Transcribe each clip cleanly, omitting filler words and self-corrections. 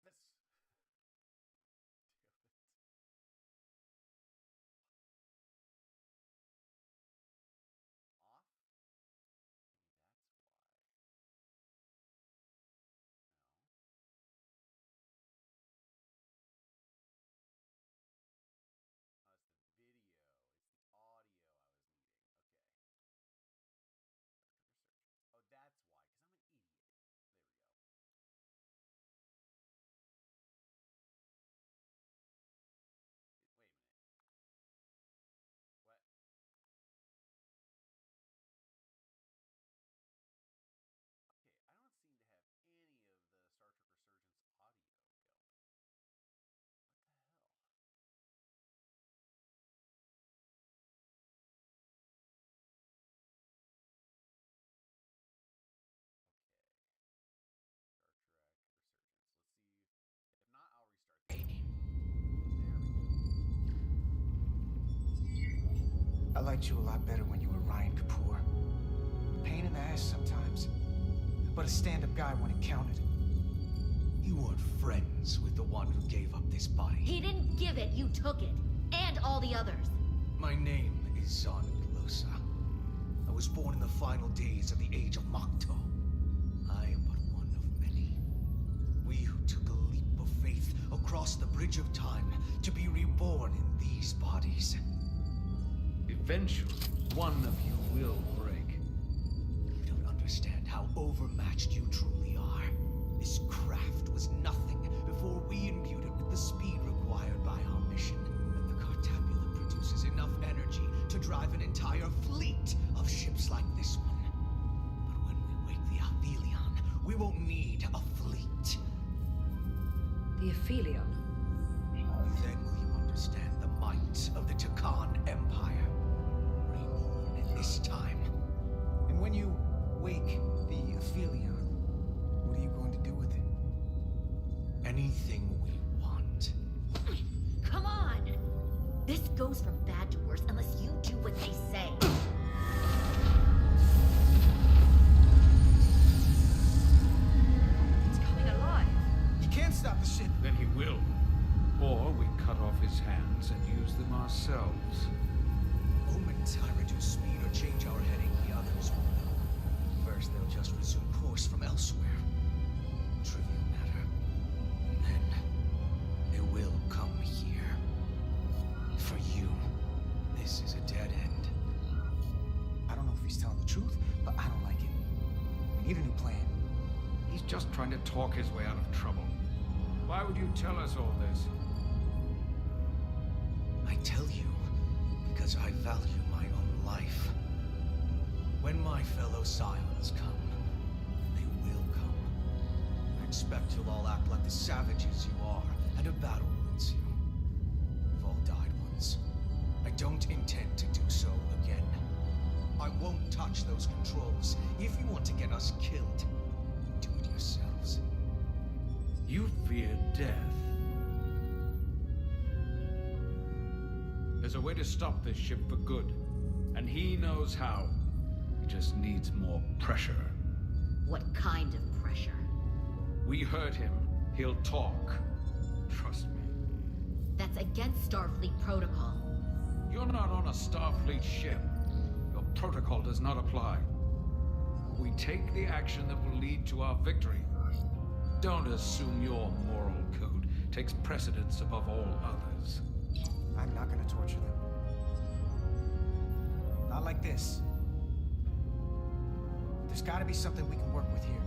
this. Off? Maybe that's why. No. Oh, it's the video. It's the audio I was needing. Okay. Research. Oh, that's why. Because I'm an idiot. There we go. Wait a minute. What? Okay, I don't seem to have any of the Star Trek Resurgence audio going. What the hell? Okay. Star Trek Resurgence. Let's see. If not, I'll restart the game. I liked you a lot better when you were Ryan Kapoor. Pain in the ass sometimes, but a stand-up guy when it counted. You weren't friends with the one who gave up this body. He didn't give it, you took it. And all the others. My name is Zon Glosa. I was born in the final days of the Age of Makto. I am but one of many. We who took a leap of faith across the bridge of time to be reborn in these bodies. Eventually, one of you will break. You don't understand how overmatched you truly are. This craft was nothing before we imbued it with the speed required by our mission. And the Cartabula produces enough energy to drive an entire fleet of ships like this one. But when we wake the Aphelion, we won't need a fleet. The Aphelion? Then will you understand the might of the Takan Empire. Reborn this time. And when you wake the Aphelion, what are you going to do with it? Anything we want. Come on! This goes from bad to worse unless you do what they say. It's coming alive. You can't stop the shit. Then he will. Or we cut off his hands and use them ourselves. The moment I reduce speed or change our heading, the others will know. First, they'll just resume course from elsewhere. Trivial matter. And then, they will come here. For you, this is a dead end. I don't know if he's telling the truth, but I don't like it. We need a new plan. He's just trying to talk his way out of trouble. Why would you tell us all this? I tell you, because I value my own life. When my fellow Scions come, they will come. I expect you'll all act like the savages you are, and a battle wins you. We've all died once. I don't intend to do so again. I won't touch those controls. If you want to get us killed, do it yourselves. You fear death. There's a way to stop this ship for good, and he knows how. He just needs more pressure. What kind of pressure? We heard him. He'll talk. Trust me. That's against Starfleet protocol. You're not on a Starfleet ship. Your protocol does not apply. We take the action that will lead to our victory. Don't assume your moral code takes precedence above all others. I'm not gonna torture them. Not like this. There's gotta be something we can work with here.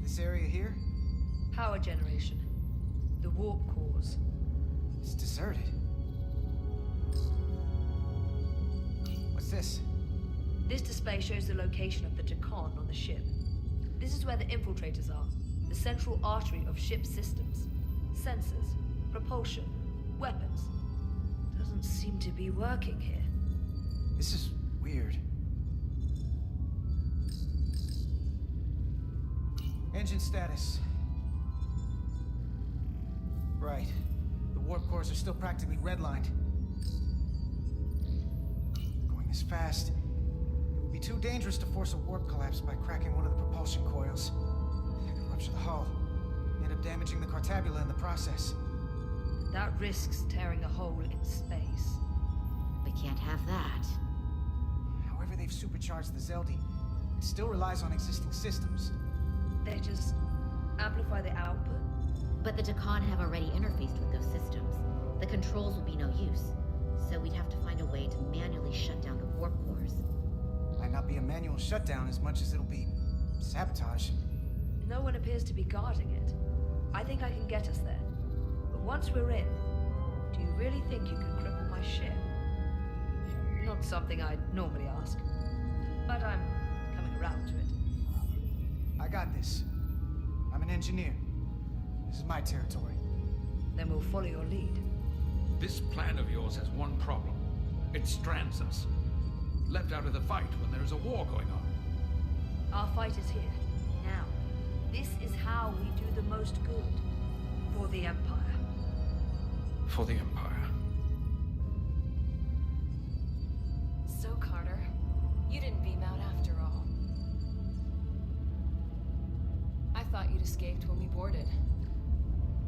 This area here? Power generation. The warp cores. It's deserted. What's this? This display shows the location of the Takan on the ship. This is where the infiltrators are. The central artery of ship systems. Sensors. Propulsion. Weapons. Doesn't seem to be working here. This is weird. Engine status. Right. warp cores are still practically redlined. Going this fast, it would be too dangerous to force a warp collapse by cracking one of the propulsion coils. That could rupture the hull, end up damaging the cartabula in the process. That risks tearing a hole in space. We can't have that. However they've supercharged the Zeldi, it still relies on existing systems. They just amplify the output? But the Dakan have already interfaced with those systems. The controls will be no use. So we'd have to find a way to manually shut down the warp cores. Might not be a manual shutdown as much as it'll be sabotage. No one appears to be guarding it. I think I can get us there. But once we're in, do you really think you can cripple my ship? Not something I'd normally ask. But I'm coming around to it. I got this. I'm an engineer. This is my territory. Then we'll follow your lead. This plan of yours has one problem. It strands us. Left out of the fight when there is a war going on. Our fight is here, now. This is how we do the most good. For the Empire. For the Empire. So, Carter, you didn't beam out after all. I thought you'd escaped when we boarded.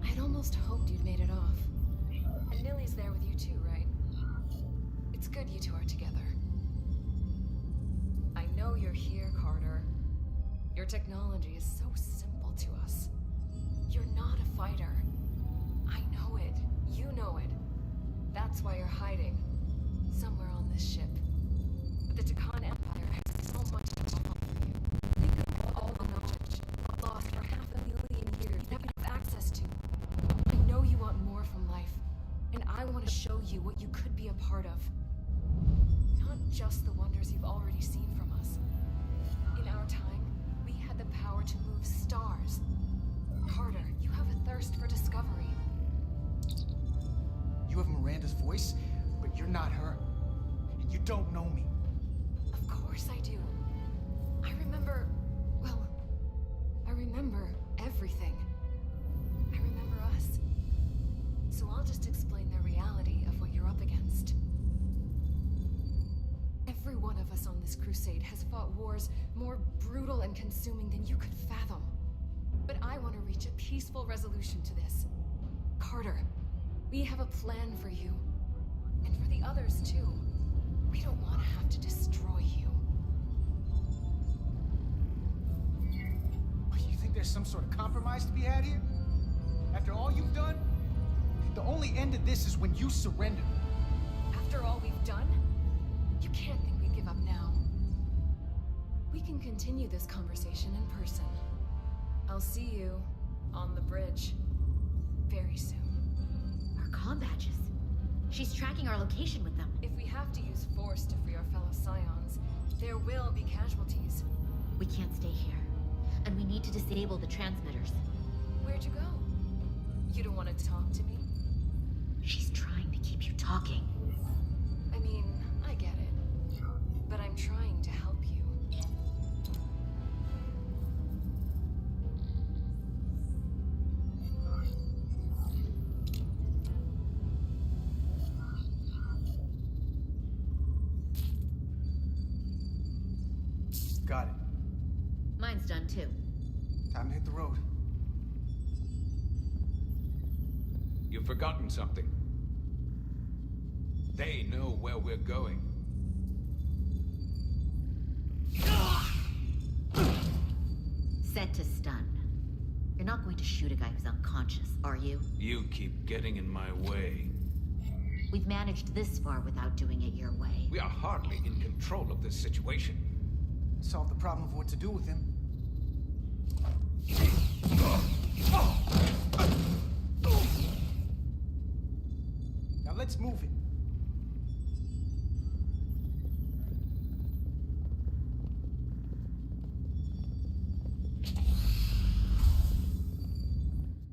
I'd almost hoped you'd made it off. And Nilly's there with you too, right? It's good you two are together. I know you're here, Carter. Your technology is so simple to us. You're not a fighter. I know it. You know it. That's why you're hiding. Somewhere on this ship. But the Dakan Empire has so much to offer you. Think of all the knowledge lost for 500,000 years that you have access to. I know you want more from life, and I want to show you what you could be a part of. Not just the wonders you've already seen from us. In our time, we had the power to move stars. Carter, you have a thirst for discovery. You have Miranda's voice, but you're not her. And you don't know me. Of course I do. I remember... well, I remember everything. I remember us. So I'll just explain the reality of what you're up against. Every one of us on this crusade has fought wars more brutal and consuming than you could fathom. But I want to reach a peaceful resolution to this. Carter, we have a plan for you. And for the others, too. We don't want to have to destroy you. What, you think there's some sort of compromise to be had here? After all you've done? The only end of this is when you surrender. After all we've done, you can't think we'd give up now. We can continue this conversation in person. I'll see you on the bridge very soon. Our comm badges. She's tracking our location with them. If we have to use force to free our fellow Scions, there will be casualties. We can't stay here. And we need to disable the transmitters. Where'd you go? You don't want to talk to me? She's trying to keep you talking. I mean, I get it. But I'm trying to help you. Got it. Mine's done too. Time to hit the road. You've forgotten something. They know where we're going. Set to stun. You're not going to shoot a guy who's unconscious, are you? You keep getting in my way. We've managed this far without doing it your way. We are hardly in control of this situation. Solve the problem of what to do with him. Now let's move it.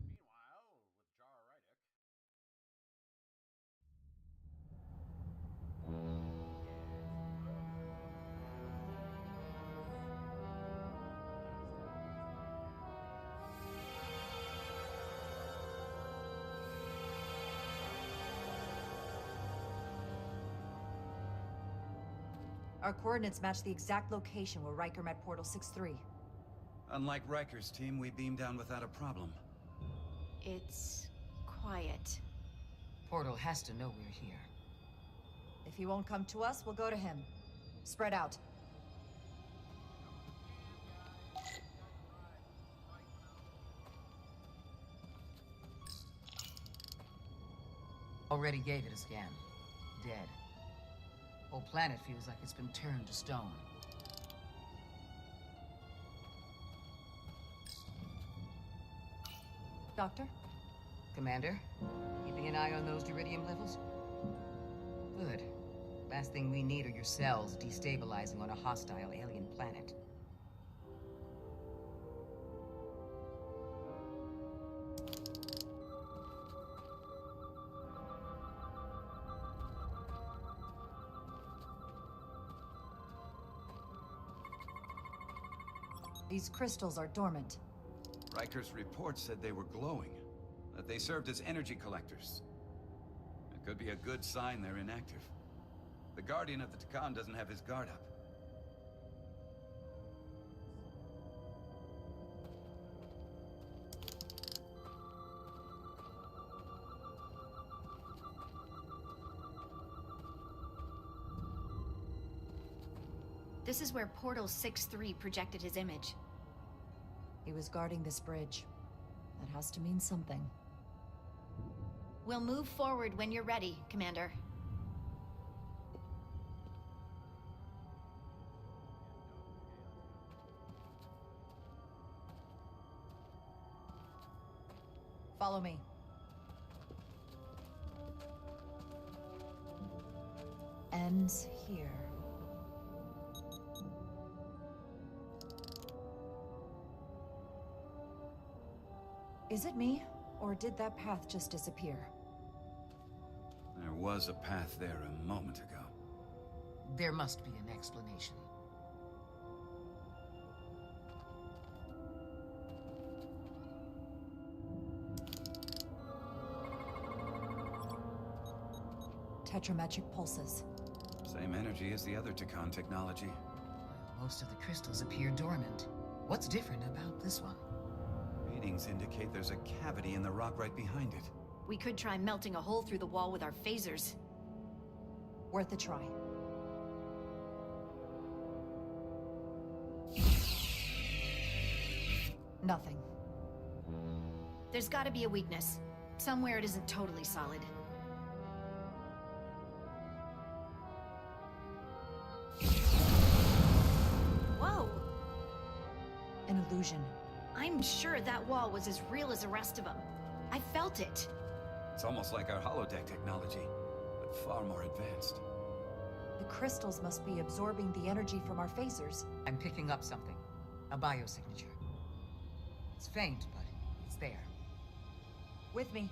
Meanwhile, with Jar Rydick. Our coordinates match the exact location where Riker met Portal 6-3. Unlike Riker's team, we beamed down without a problem. It's quiet. Portal has to know we're here. If he won't come to us, we'll go to him. Spread out. Already gave it a scan. Dead. Whole planet feels like it's been turned to stone. Doctor? Commander, keeping an eye on those uridium levels? Good. Last thing we need are your cells destabilizing on a hostile alien planet. These crystals are dormant. Riker's report said they were glowing, that they served as energy collectors. It could be a good sign they're inactive. The Guardian of the Takan doesn't have his guard up. This is where Portal 6-3 projected his image. He was guarding this bridge. That has to mean something. We'll move forward when you're ready, Commander. Follow me. Ends here. Is it me, or did that path just disappear? There was a path there a moment ago. There must be an explanation. Tetrametric pulses. Same energy as the other Takan technology. Most of the crystals appear dormant. What's different about this one? Readings indicate there's a cavity in the rock right behind it. We could try melting a hole through the wall with our phasers. Worth a try. Nothing. There's gotta be a weakness. Somewhere it isn't totally solid. Whoa! An illusion. I'm sure that wall was as real as the rest of them. I felt it. It's almost like our holodeck technology, but far more advanced. The crystals must be absorbing the energy from our phasers. I'm picking up something. A biosignature. It's faint, but it's there. With me.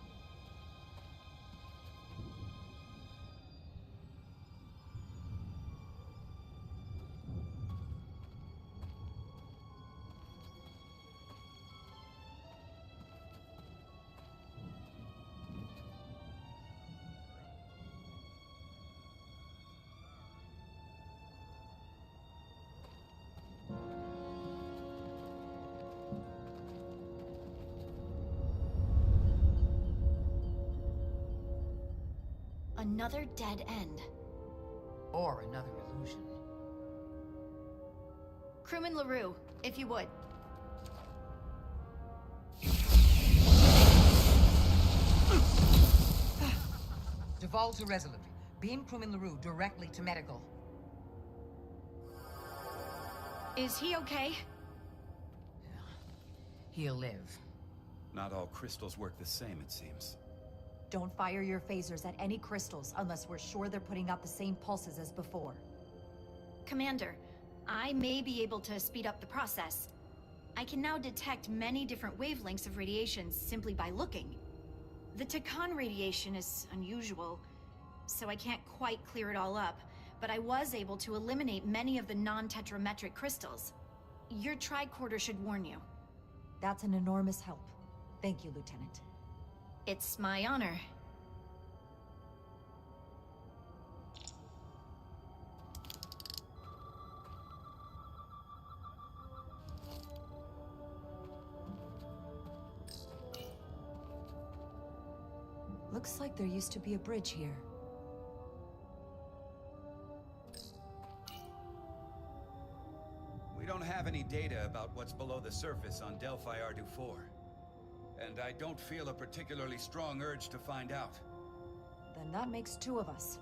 Another dead end. Or another illusion. Crewman LaRue, if you would. Devolve to Resolute. Beam crewman LaRue directly to medical. Is he okay? He'll live. Not all crystals work the same, it seems. Don't fire your phasers at any crystals unless we're sure they're putting out the same pulses as before. Commander, I may be able to speed up the process. I can now detect many different wavelengths of radiation simply by looking. The Takan radiation is unusual, so I can't quite clear it all up, but I was able to eliminate many of the non-tetrametric crystals. Your tricorder should warn you. That's an enormous help. Thank you, Lieutenant. It's my honor. Looks like there used to be a bridge here. We don't have any data about what's below the surface on Delphi Ardu 4. And I don't feel a particularly strong urge to find out. Then that makes two of us.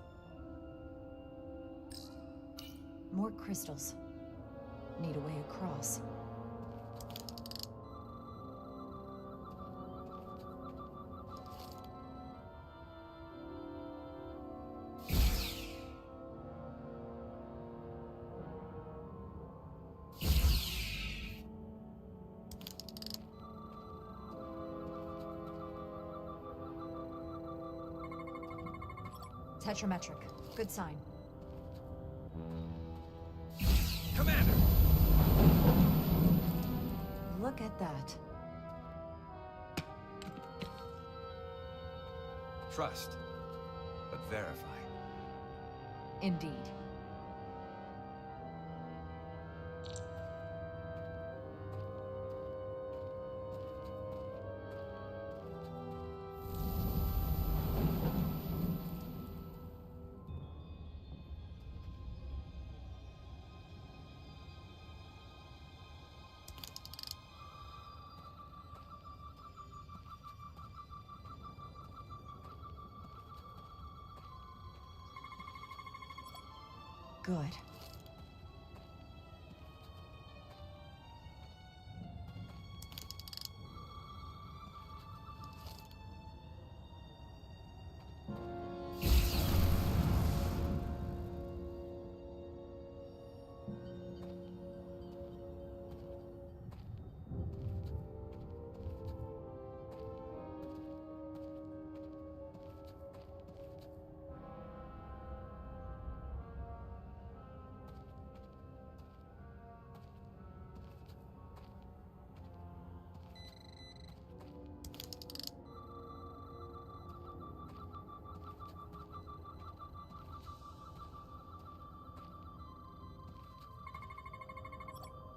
More crystals. Need a way across. Tetrametric. Good sign. Commander! Look at that. Trust, but verify. Indeed. Good.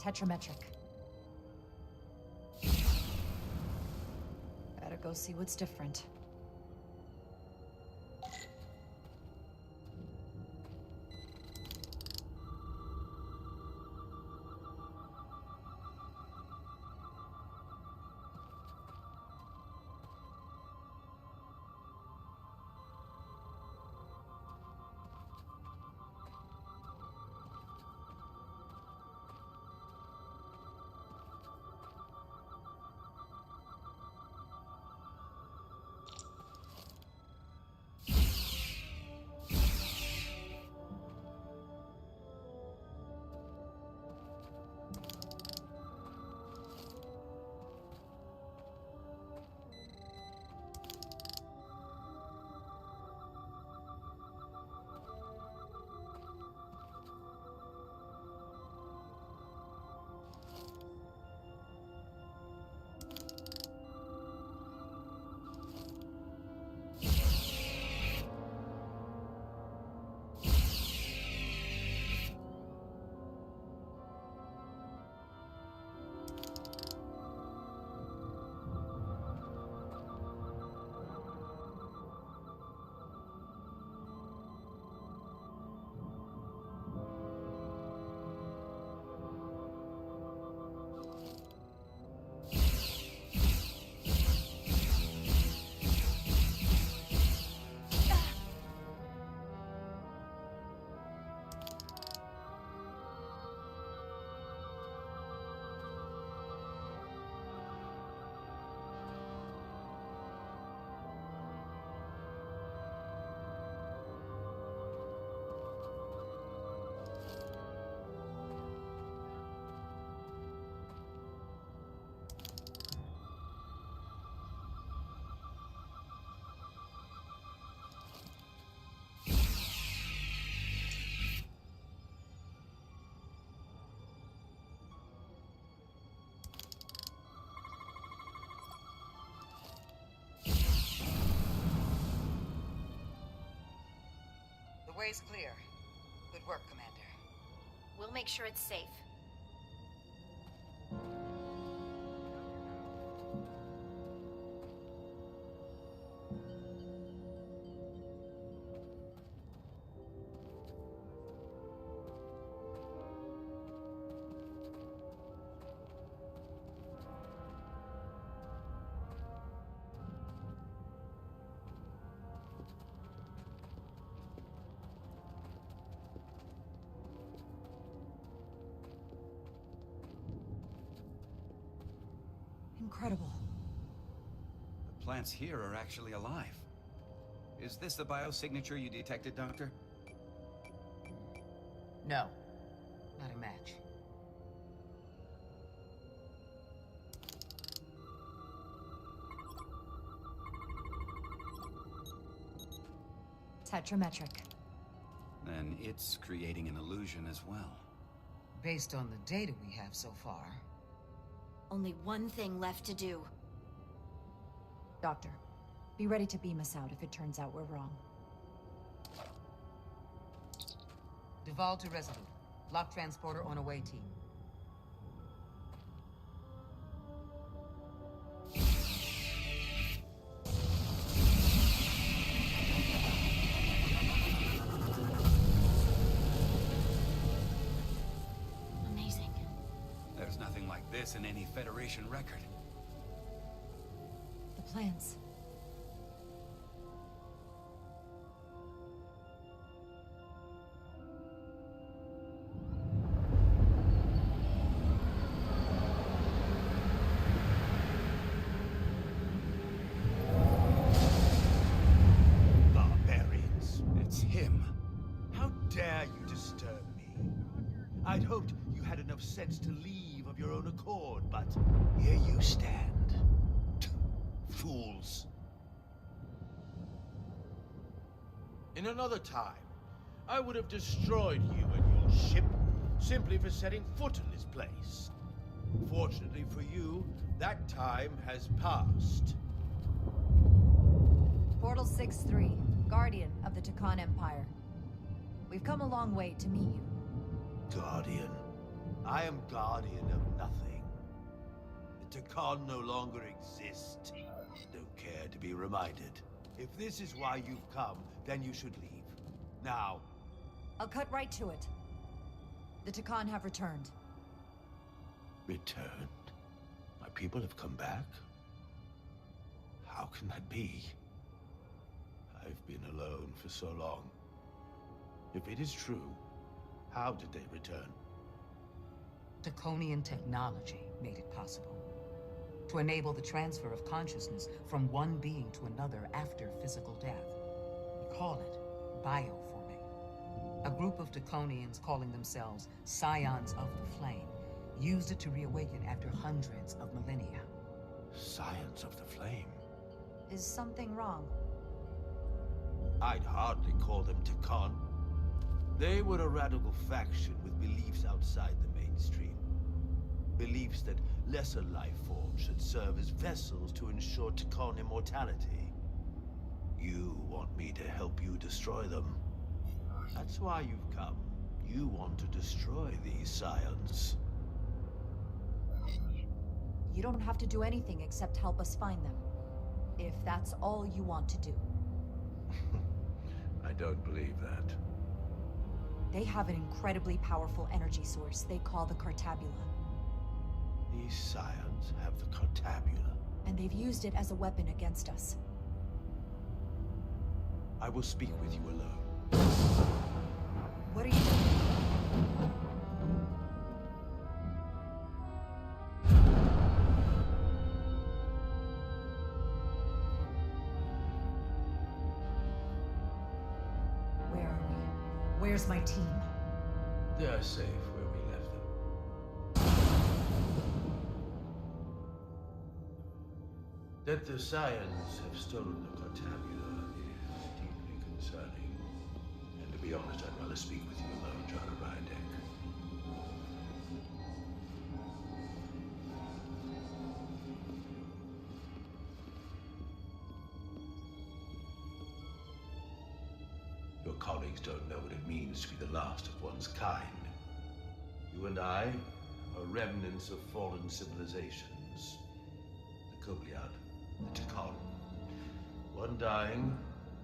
Tetrametric. Better go see what's different. The way's clear. Good work, Commander. We'll make sure it's safe. incredible. The plants here are actually alive. Is this the biosignature you detected, Doctor? No, not a match. Tetrametric. Then it's creating an illusion as well. Based on the data we have so far. Only one thing left to do. Doctor, be ready to beam us out if it turns out we're wrong. Duval to Resolute. Lock transporter on away team. Amazing. There's nothing like this in any Federation record. The plans. Barbarians. It's him. How dare you disturb me? I'd hoped you had enough sense to leave of your own accord, but here you stand. Fools. In another time, I would have destroyed you and your ship simply for setting foot in this place. Fortunately for you, that time has passed. Portal 6-3, Guardian of the Takan Empire. We've come a long way to meet you. Guardian. I am guardian of nothing. The Takan no longer exist. Don't care to be reminded. If this is why you've come, then you should leave. Now. I'll cut right to it. The Takan have returned. Returned? My people have come back? How can that be? I've been alone for so long. If it is true, how did they return? Draconian technology made it possible. To enable the transfer of consciousness from one being to another after physical death. We call it bioforming. A group of Draconians calling themselves Scions of the Flame used it to reawaken after hundreds of millennia. Scions of the Flame? Is something wrong? I'd hardly call them Takan. They were a radical faction with beliefs outside the mainstream. Beliefs that lesser life forms should serve as vessels to ensure Takan immortality. You want me to help you destroy them. That's why you've come. You want to destroy these scions. You don't have to do anything except help us find them. If that's all you want to do. I don't believe that. They have an incredibly powerful energy source they call the Cartabula. These scions have the Cartabula. And they've used it as a weapon against us. I will speak with you alone. What are you doing? Where are we? Where's my team? They are safe where we left them. That the scions have stolen the Cartabula is deeply concerning. And to be honest, I'd rather speak with you alone, John Rydeck. Your colleagues don't know what it means to be the last of one's kind. You and I are remnants of fallen civilizations. The Kobliad, the Takan. One dying,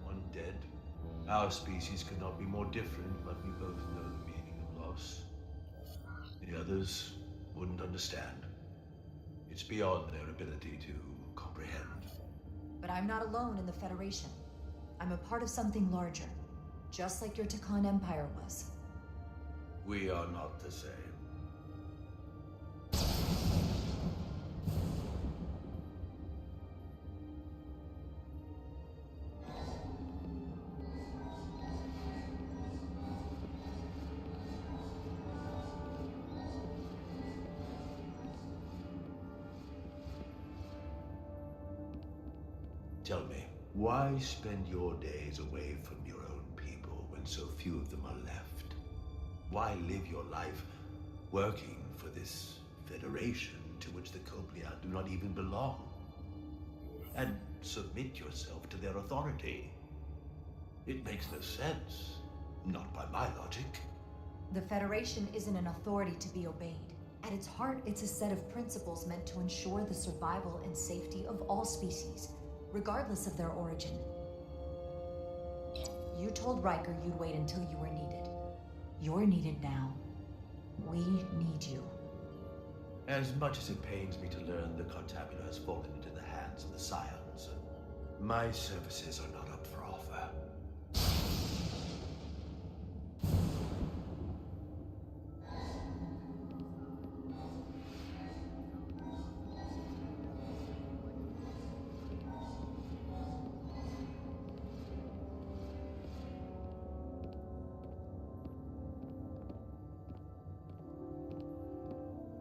one dead. Our species could not be more different, but we both know the meaning of loss. The others wouldn't understand. It's beyond their ability to comprehend. But I'm not alone in the Federation. I'm a part of something larger. Just like your Takan Empire was. We are not the same. Tell me, why spend your days away from your own people when so few of them are left? Why live your life working for this federation to which the Coplia do not even belong? And submit yourself to their authority? It makes no sense. Not by my logic. The Federation isn't an authority to be obeyed. At its heart, it's a set of principles meant to ensure the survival and safety of all species, regardless of their origin. You told Riker you'd wait until you were needed. You're needed now. We need you. As much as it pains me to learn the Cartabula has fallen into the hands of the Scions, my services are not up for offer.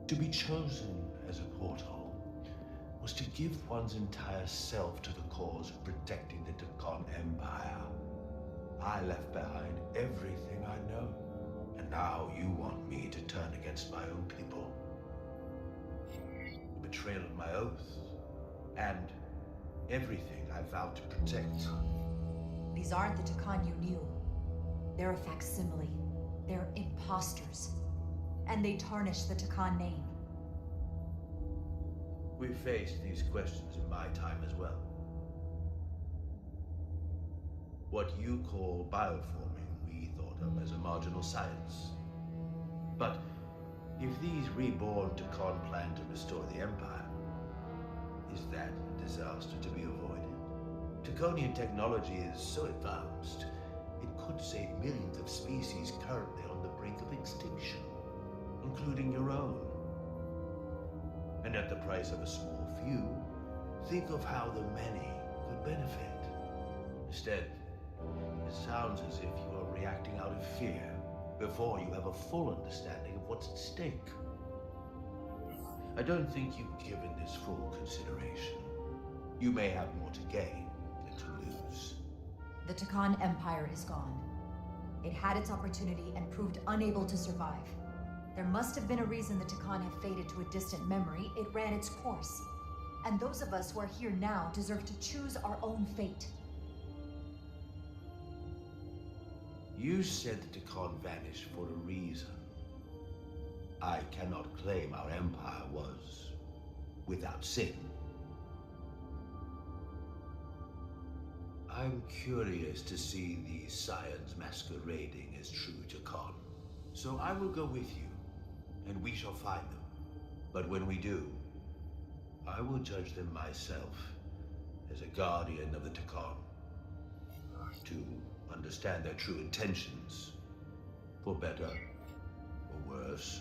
To be chosen as a portal was to give one's entire self to the cause of protecting the Tacon Empire. I left behind everything I know, and now you want me to turn against my own people. The betrayal of my oath, and everything I vowed to protect. These aren't the Tacon you knew. They're a facsimile. They're imposters. And they tarnish the Tacon name. We faced these questions in my time as well. What you call bioforming, we thought of as a marginal science. But if these reborn Tacon plan to restore the Empire, is that a disaster to be avoided? Taconian technology is so advanced, it could save millions of species currently on the brink of extinction, including your own. And at the price of a small few, think of how the many could benefit. Instead, it sounds as if you are reacting out of fear before you have a full understanding of what's at stake. I don't think you've given this full consideration. You may have more to gain than to lose. The Tacon Empire is gone. It had its opportunity and proved unable to survive. There must have been a reason the Tacon have faded to a distant memory. It ran its course. And those of us who are here now deserve to choose our own fate. You said the Tacon vanished for a reason. I cannot claim our empire was without sin. I'm curious to see these Scions masquerading as true Tacon. So I will go with you, and we shall find them. But when we do, I will judge them myself as a guardian of the Tacon, to understand their true intentions, for better or worse.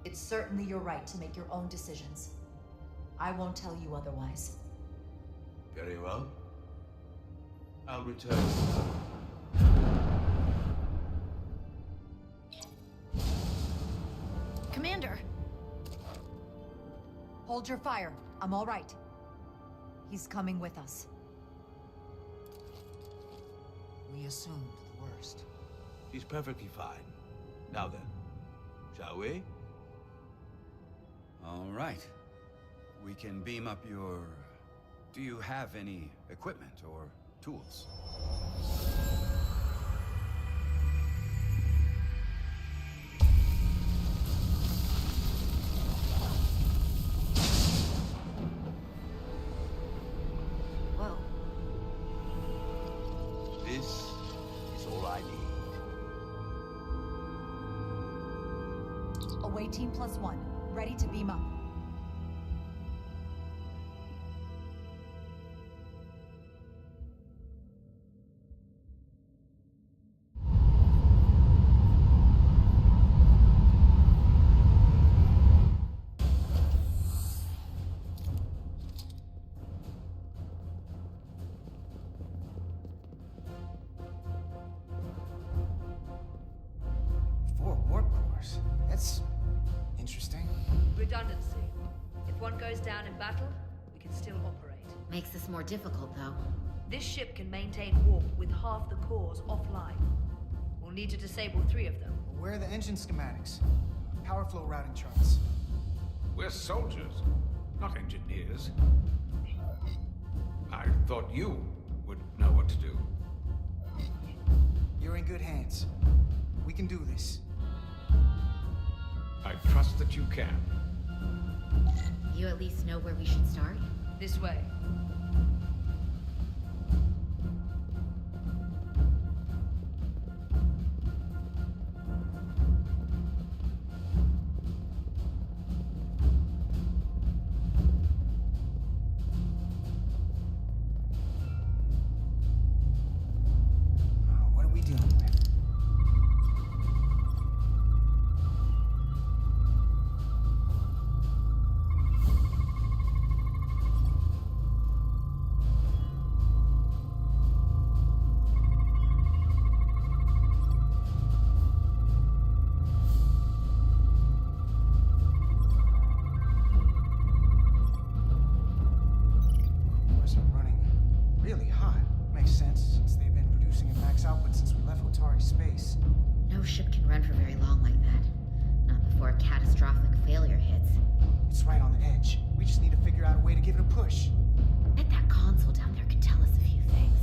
It's certainly your right to make your own decisions. I won't tell you otherwise. Very well. I'll return. Commander! Hold your fire. I'm all right. He's coming with us. We assumed the worst. She's perfectly fine. Now then, shall we? All right. We can beam up your... Do you have any equipment or tools? Whoa. This is all I need. Away team +1. Ready to beam up. That's interesting. Redundancy. If one goes down in battle, we can still operate. Makes this more difficult, though. This ship can maintain warp with half the cores offline. We'll need to disable 3 of them. Where are the engine schematics? Power flow routing charts. We're soldiers, not engineers. I thought you would know what to do. You're in good hands. We can do this. I trust that you can. You at least know where we should start? This way. What are we dealing with? Cores are running really hot. Makes sense, since they've been producing at max output since we left Otari space. No ship can run for very long like that. Not before a catastrophic failure hits. It's right on the edge. We just need to figure out a way to give it a push. Bet that console down there could tell us a few things.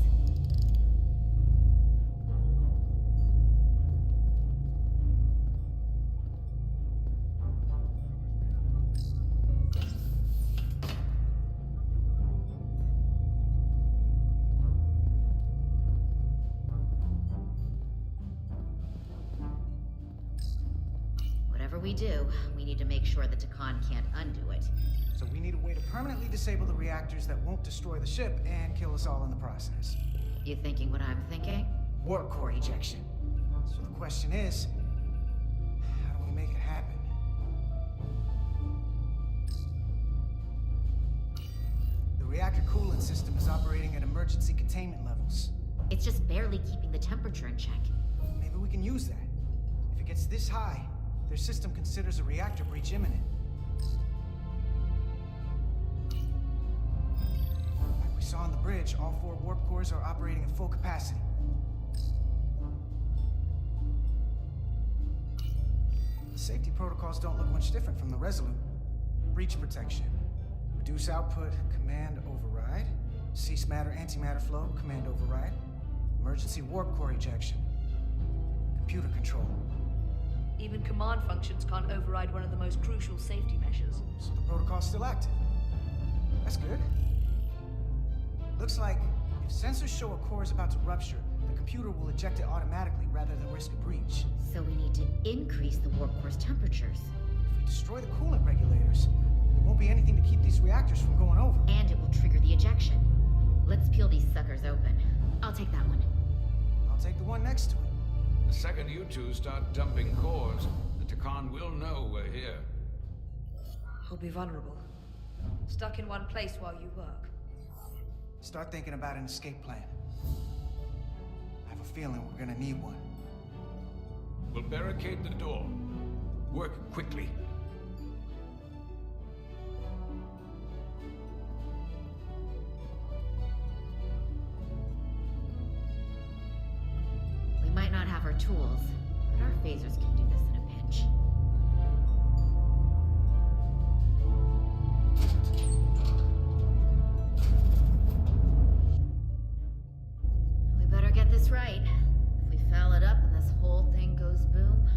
Whatever we do, we need to make sure the Takan can't undo it. So we need a way to permanently disable the reactors that won't destroy the ship and kill us all in the process. You thinking what I'm thinking? Warp core ejection. So the question is, how do we make it happen? The reactor coolant system is operating at emergency containment levels. It's just barely keeping the temperature in check. Maybe we can use that. If it gets this high, their system considers a reactor breach imminent. Like we saw on the bridge, all 4 warp cores are operating at full capacity. The safety protocols don't look much different from the Resolute. Breach protection. Reduce output, command override. Cease matter, antimatter flow, command override. Emergency warp core ejection. Computer control. Even command functions can't override one of the most crucial safety measures. So the protocol's still active. That's good. Looks like if sensors show a core is about to rupture, the computer will eject it automatically rather than risk a breach. So we need to increase the warp core's temperatures. If we destroy the coolant regulators, there won't be anything to keep these reactors from going over. And it will trigger the ejection. Let's peel these suckers open. I'll take that one. I'll take the one next to it. The second you two start dumping cores, the Takan will know we're here. We'll be vulnerable. Stuck in one place while you work. Start thinking about an escape plan. I have a feeling we're gonna need one. We'll barricade the door. Work quickly. We might not have our tools, but our phasers can do this in a pinch. We better get this right. If we foul it up and this whole thing goes boom...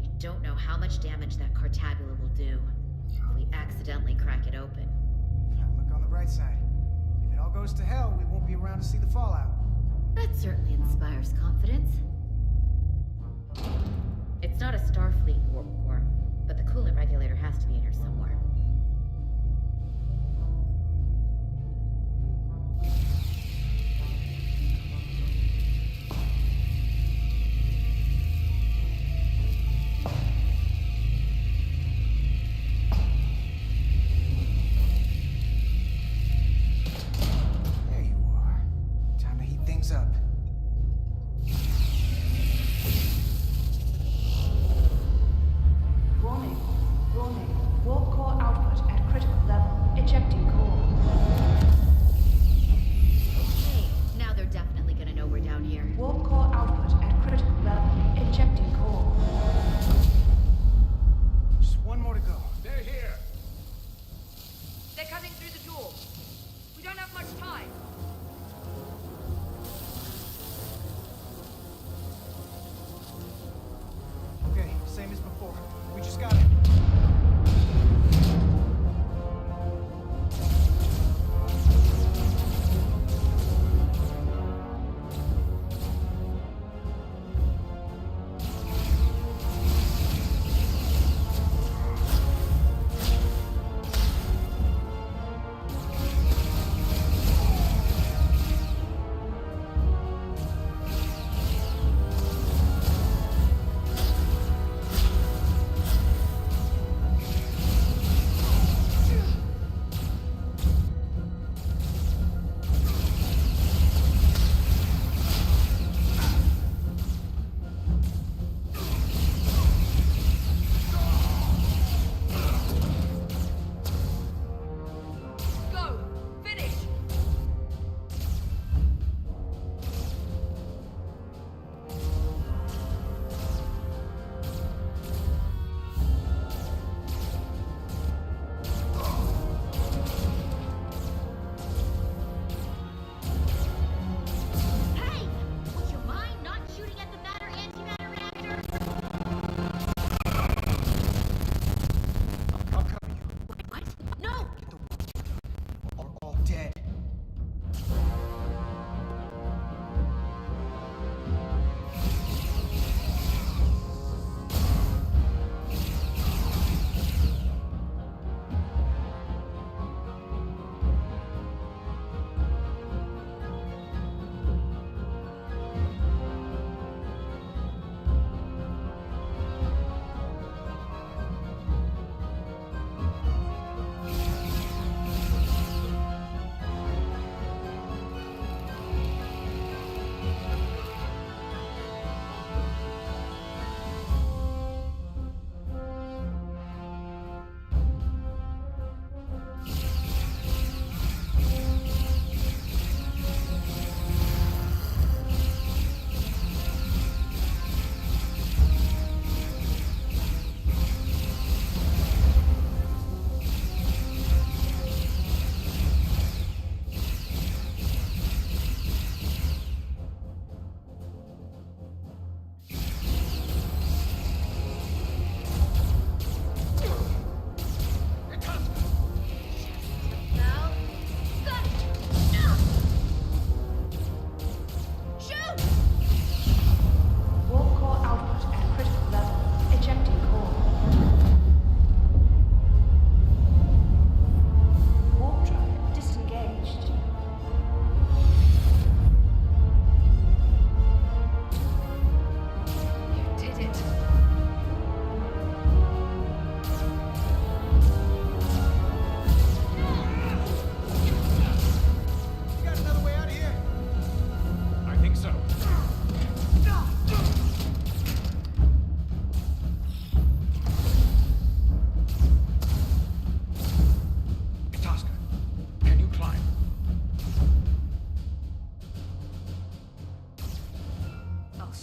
We don't know how much damage that Cartabula will do if we accidentally crack it open. Look on the bright side. If it all goes to hell, we won't be around to see the fallout. That certainly inspires confidence. It's not a Starfleet warp core, but the coolant regulator has to be in here somewhere. There you are. Time to heat things up. Warning. Warning. Warp core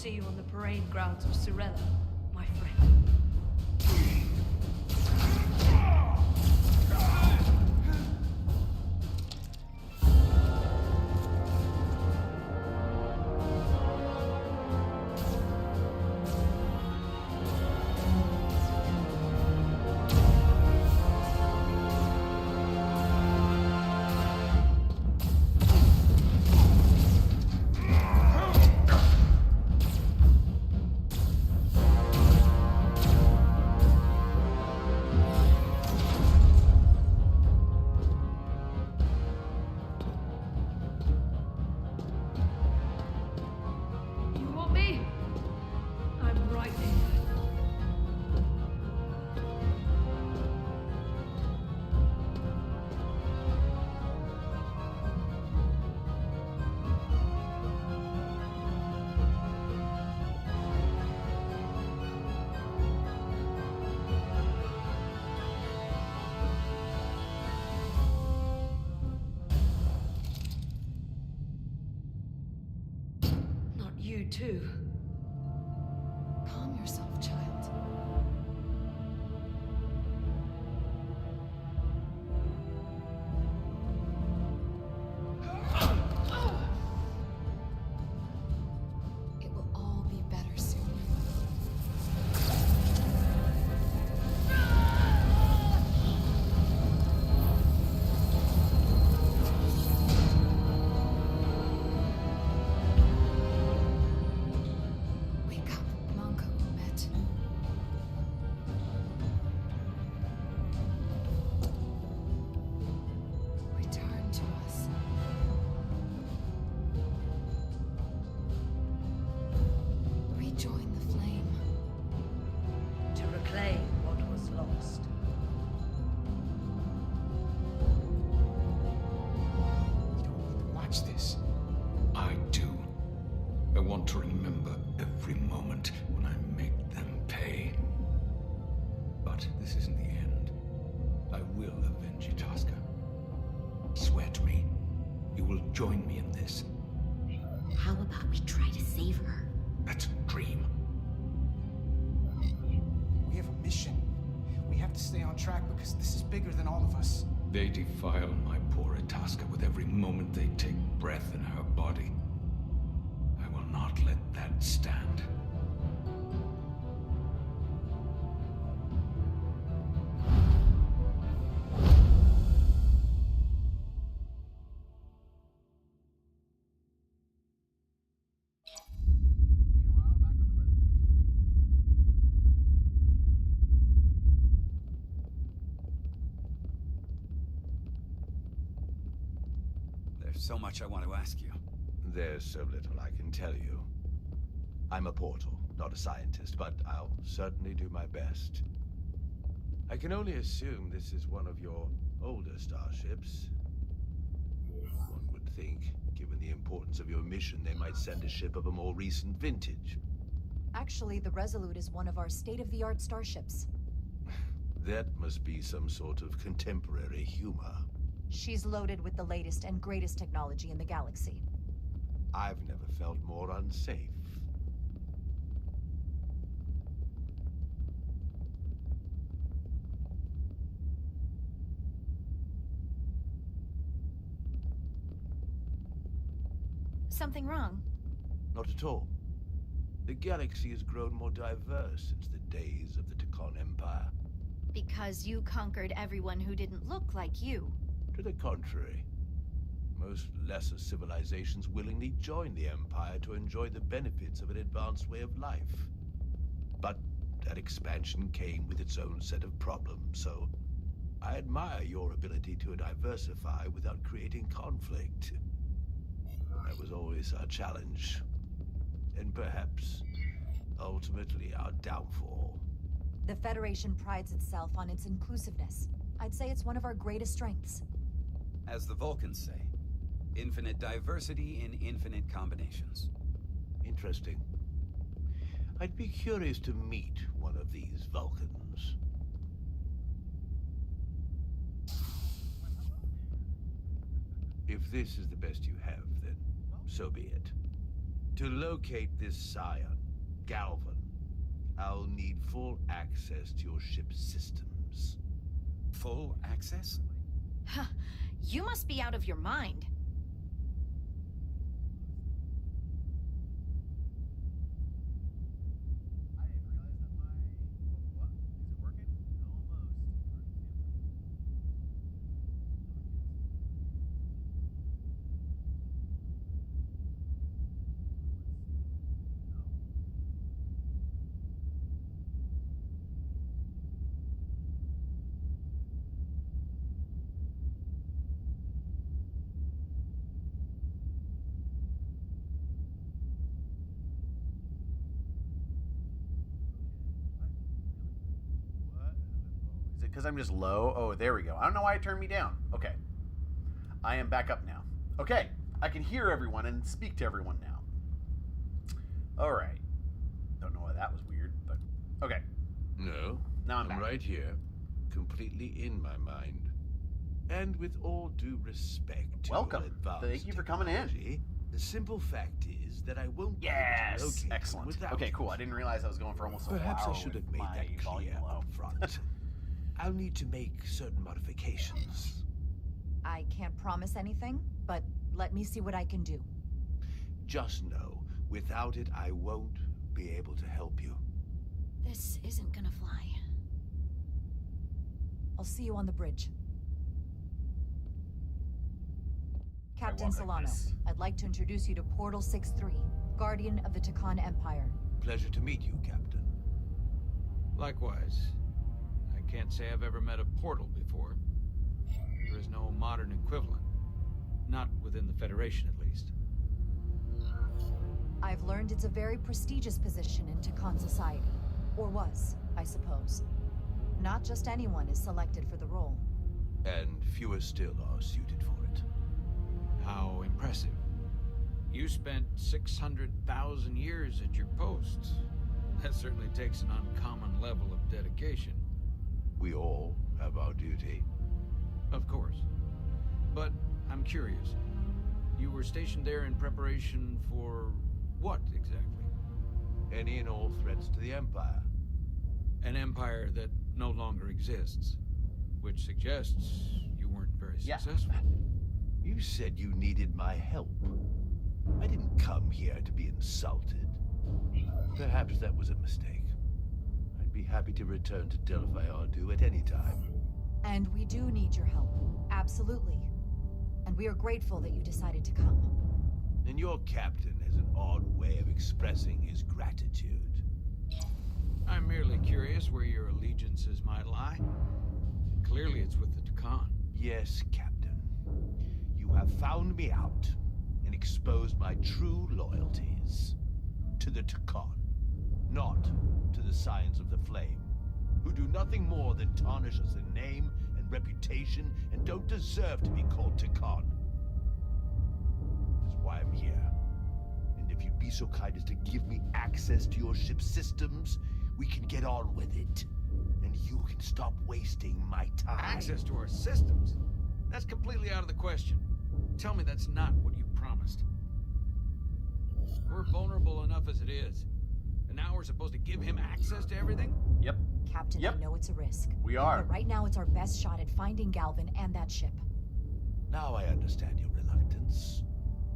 see you on the parade grounds of Cirella, my friend. You too. Calm yourself, child. It will all be better soon. Wake up, Monko Umet. Return to us. Rejoin the flame. To reclaim what was lost. We don't need to watch this. I do. I want to remember every moment when I make them pay. But this isn't the end. I will avenge Itasca. Swear to me, you will join me in this. How about we try to save her? That's a dream. We have a mission. We have to stay on track because this is bigger than all of us. They defile my poor Itasca with every moment they take breath in her body. I will not let that stand. Meanwhile, back on the Resolute. There's so much I want to ask you. There's so little I can tell you. I'm a portal, not a scientist, but I'll certainly do my best. I can only assume this is one of your older starships. One would think, given the importance of your mission, they might send a ship of a more recent vintage. Actually, the Resolute is one of our state-of-the-art starships. That must be some sort of contemporary humor. She's loaded with the latest and greatest technology in the galaxy. I've never felt more unsafe. Something wrong? Not at all. The galaxy has grown more diverse since the days of the Takon Empire. Because you conquered everyone who didn't look like you. To the contrary, most lesser civilizations willingly joined the Empire to enjoy the benefits of an advanced way of life. But that expansion came with its own set of problems, so I admire your ability to diversify without creating conflict. That was always our challenge, and perhaps, ultimately, our downfall. The Federation prides itself on its inclusiveness. I'd say it's one of our greatest strengths. As the Vulcans say, infinite diversity in infinite combinations. Interesting. I'd be curious to meet one of these Vulcans. If this is the best you have, then so be it. To locate this scion, Galvan, I'll need full access to your ship's systems. Full access? Huh. You must be out of your mind. I didn't realize that my... What? Is it working? Almost. Is it because I'm just low? Oh, there we go. I don't know why it turned me down. Okay. I am back up now. Okay. I can hear everyone and speak to everyone now. All right. Don't know why that was weird, but okay. No, Now I'm back. right here, completely in my mind. And with all due respect to Welcome. your advanced Thank you for coming in. technology, the simple fact is that I won't be able to Yes. locate Excellent. them without Okay, cool. you. I didn't realize I was going for almost a whole Perhaps hour I should have with made my that volume clear low. up front. I'll need to make certain modifications. I can't promise anything, but let me see what I can do. Just know, without it, I won't be able to help you. This isn't gonna fly. I'll see you on the bridge. Captain like Solano, this. I'd like to introduce you to Portal 6-3, Guardian of the Takan Empire. Pleasure to meet you, Captain. Likewise. I can't say I've ever met a portal before. There is no modern equivalent. Not within the Federation, at least. I've learned it's a very prestigious position in Takan society. Or was, I suppose. Not just anyone is selected for the role. And fewer still are suited for it. How impressive. You spent 600,000 years at your post. That certainly takes an uncommon level of dedication. We all have our duty. Of course. But I'm curious. You were stationed there in preparation for what exactly? Any and all threats to the Empire. An empire that no longer exists. Which suggests you weren't very successful. You said you needed my help. I didn't come here to be insulted. Perhaps that was a mistake. I'd be happy to return to Delphi Ardu at any time. And we do need your help. Absolutely. And we are grateful that you decided to come. And your captain has an odd way of expressing his gratitude. I'm merely curious where your allegiances might lie. Clearly it's with the Takan. Yes, Captain. You have found me out and exposed my true loyalties. To the Takan, not to the Scions of the Flame, who do nothing more than tarnish us in name and reputation and don't deserve to be called Takan. That's why I'm here. And if you'd be so kind as to give me access to your ship's systems, we can get on with it. And you can stop wasting my time. Access to our systems? That's completely out of the question. Tell me that's not what you promised. We're vulnerable enough as it is. And now we're supposed to give him access to everything? Yep. Captain, Yep. I know it's a risk. We are. But right now it's our best shot at finding Galvan and that ship. Now I understand your reluctance.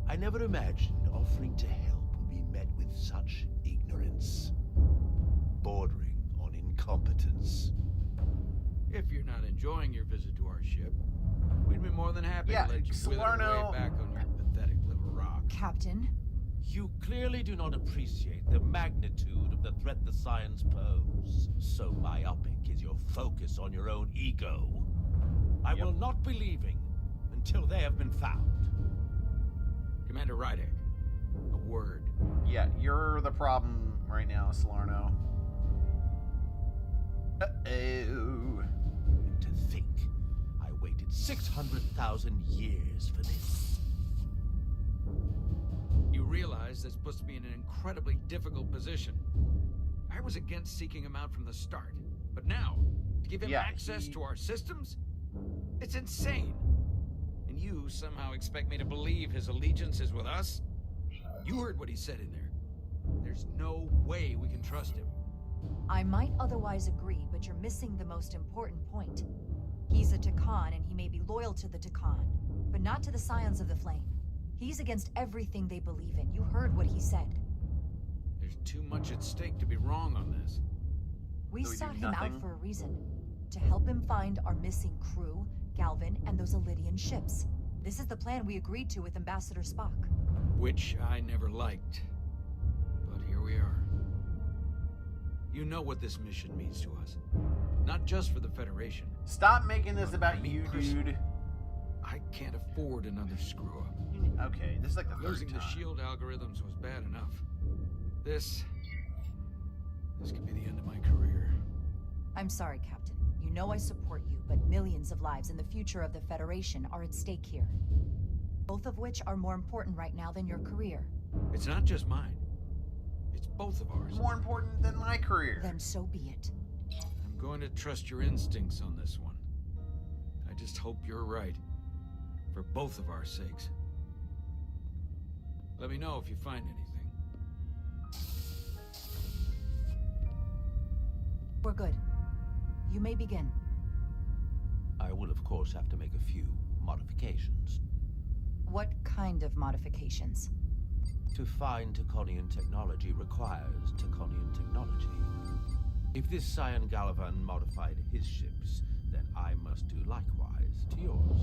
I never imagined offering to help would be met with such ignorance. Bordering on incompetence. If you're not enjoying your visit to our ship, we'd be more than happy Yeah, to let you wither Salerno- away back on your pathetic little rock. Captain? You clearly do not appreciate the magnitude of the threat the Scions pose. So myopic is your focus on your own ego. I will not be leaving until they have been found. Commander Rydek, a word. Yeah, you're the problem right now, Salerno. Uh-oh. And to think, I waited 600,000 years for this. You realize that's supposed to be in an incredibly difficult position. I was against seeking him out from the start. But now, to give him access to our systems? It's insane. And you somehow expect me to believe his allegiance is with us? You heard what he said in there. There's no way we can trust him. I might otherwise agree, but you're missing the most important point. He's a Takan, and he may be loyal to the Takan, but not to the Scions of the Flame. He's against everything they believe in. You heard what he said. There's too much at stake to be wrong on this. We So we do sought him out nothing? for a reason. To help him find our missing crew, Galvin, and those Elydian ships. This is the plan we agreed to with Ambassador Spock. Which I never liked. But here we are. You know what this mission means to us. Not just for the Federation. Stop making this but about for me you, personally. dude. I can't afford another screw-up. Okay, this is like the third Losing time. the shield algorithms was bad enough. This could be the end of my career. I'm sorry, Captain. You know I support you, but millions of lives and the future of the Federation are at stake here. Both of which are more important right now than your career. It's not just mine. It's both of ours. More important than my career. Then so be it. I'm going to trust your instincts on this one. I just hope you're right. For both of our sakes. Let me know if you find anything. We're good. You may begin. I will, of course, have to make a few modifications. What kind of modifications? To find Taconian technology requires Taconian technology. If this Scion Gallivan modified his ships, then I must do likewise to yours.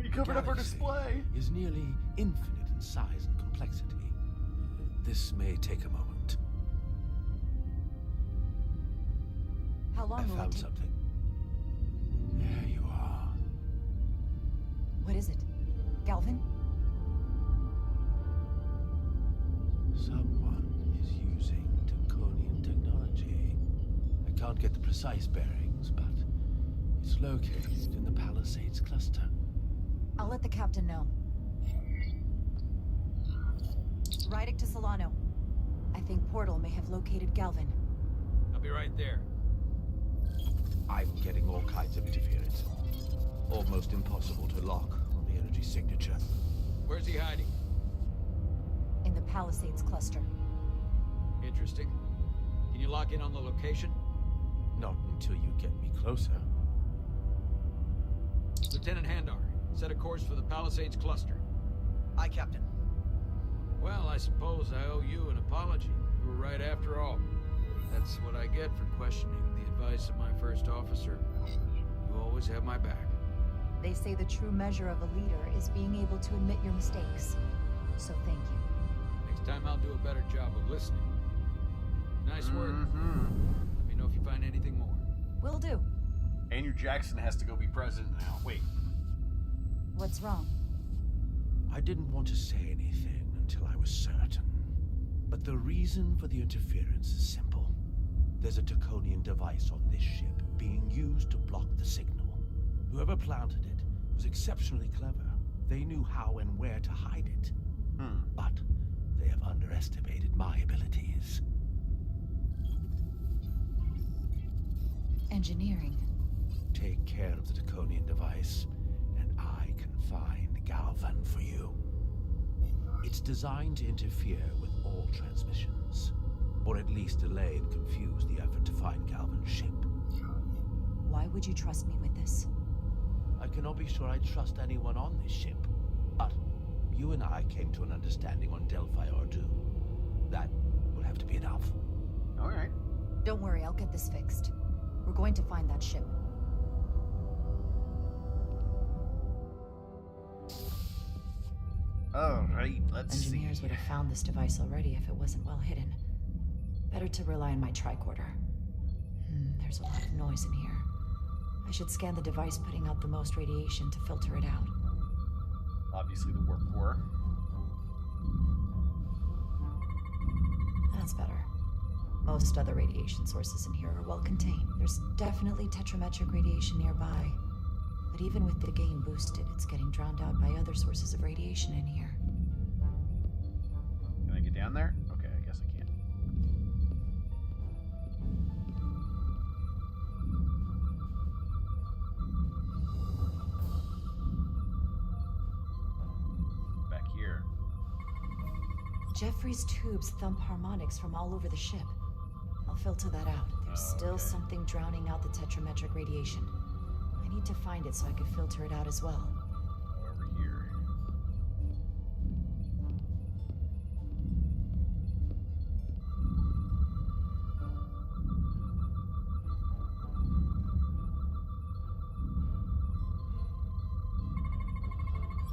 You covered up our display. Is nearly infinite in size and complexity. This may take a moment. How long I will it found take? something. There you are. What is it? Galvin? Someone is using Taconian technology. I can't get the precise bearings, but it's located in the Palisades cluster. I'll let the captain know. Rydick to Solano. I think Portal may have located Galvin. I'll be right there. I'm getting all kinds of interference. Almost impossible to lock on the energy signature. Where's he hiding? In the Palisades cluster. Interesting. Can you lock in on the location? Not until you get me closer. Lieutenant Handar, set a course for the Palisades cluster. Aye, Captain. Well, I suppose I owe you an apology. You were right after all. That's what I get for questioning the advice of my first officer. You always have my back. They say the true measure of a leader is being able to admit your mistakes. So thank you. Next time I'll do a better job of listening. Nice work. Let me know if you find anything more. Will do. Andrew Jackson has to go be president now. Wait. What's wrong? I didn't want to say anything until I was certain. But the reason for the interference is simple. There's a Taconian device on this ship being used to block the signal. Whoever planted it was exceptionally clever. They knew how and where to hide it. But they have underestimated my abilities. Engineering. Take care of the Taconian device, and I can find Galvan for you. It's designed to interfere with all transmissions, or at least delay and confuse the effort to find Galvan's ship. Why would you trust me with this? I cannot be sure I trust anyone on this ship, but you and I came to an understanding on Delphi Ordu. That will have to be enough. All right. Don't worry, I'll get this fixed. We're going to find that ship. All right, let's Engineers see. would have found this device already if it wasn't well hidden. Better to rely on my tricorder. There's a lot of noise in here. I should scan the device putting out the most radiation to filter it out. Obviously the warp core. That's better. Most other radiation sources in here are well contained. There's definitely tetrametric radiation nearby. But even with the gain boosted, it's getting drowned out by other sources of radiation in here. Can I get down there? Okay, I guess I can. Jeffrey's tubes thump harmonics from all over the ship. I'll filter that out. There's still something drowning out the tetrametric radiation. I need to find it so I could filter it out as well. Over here.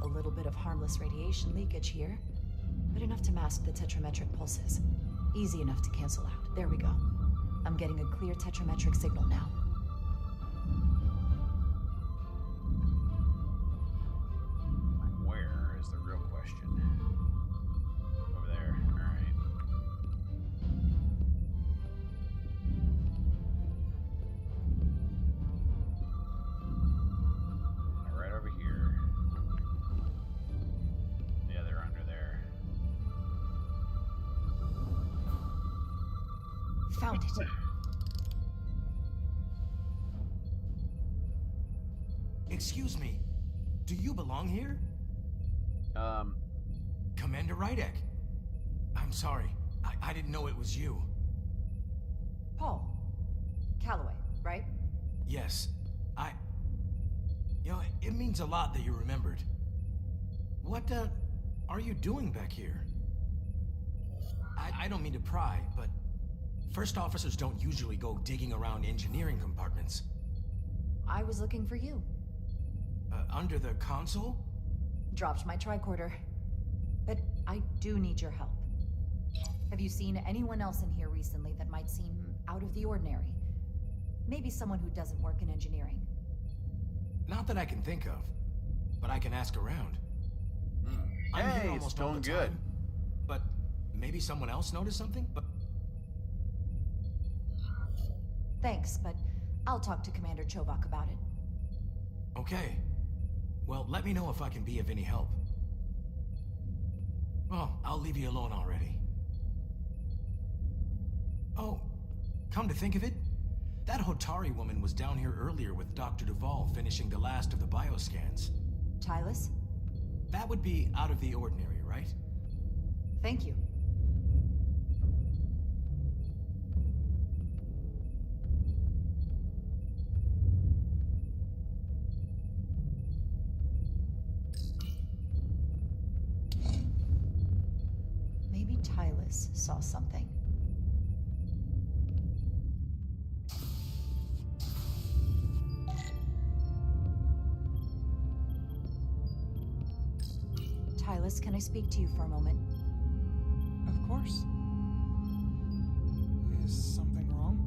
A little bit of harmless radiation leakage here, but enough to mask the tetrametric pulses. Easy enough to cancel out. There we go. I'm getting a clear tetrametric signal now. Where is the real question? Over there. Alright. Right over here. Yeah, they're under there. Found it. Excuse me. Do you belong here? Commander Rydek. I'm sorry. I didn't know it was you. Paul. Calloway, right? Yes. You know, it means a lot that you remembered. What, are you doing back here? I don't mean to pry, but first officers don't usually go digging around engineering compartments. I was looking for you. Under the console? Dropped my tricorder. But I do need your help. Have you seen anyone else in here recently that might seem out of the ordinary? Maybe someone who doesn't work in engineering. Not that I can think of, but I can ask around. I'm here Hey, almost it's all going the good. time, but maybe someone else noticed something? But Thanks, but I'll talk to Commander Chovak about it. okay. Well, let me know if I can be of any help. Well, I'll leave you alone already. Oh, come to think of it, that Hotari woman was down here earlier with Dr. Duvall finishing the last of the bioscans. Tylus? That would be out of the ordinary, right? Thank you. Maybe Tylus saw something. Tylus, can I speak to you for a moment? Of course. Is something wrong?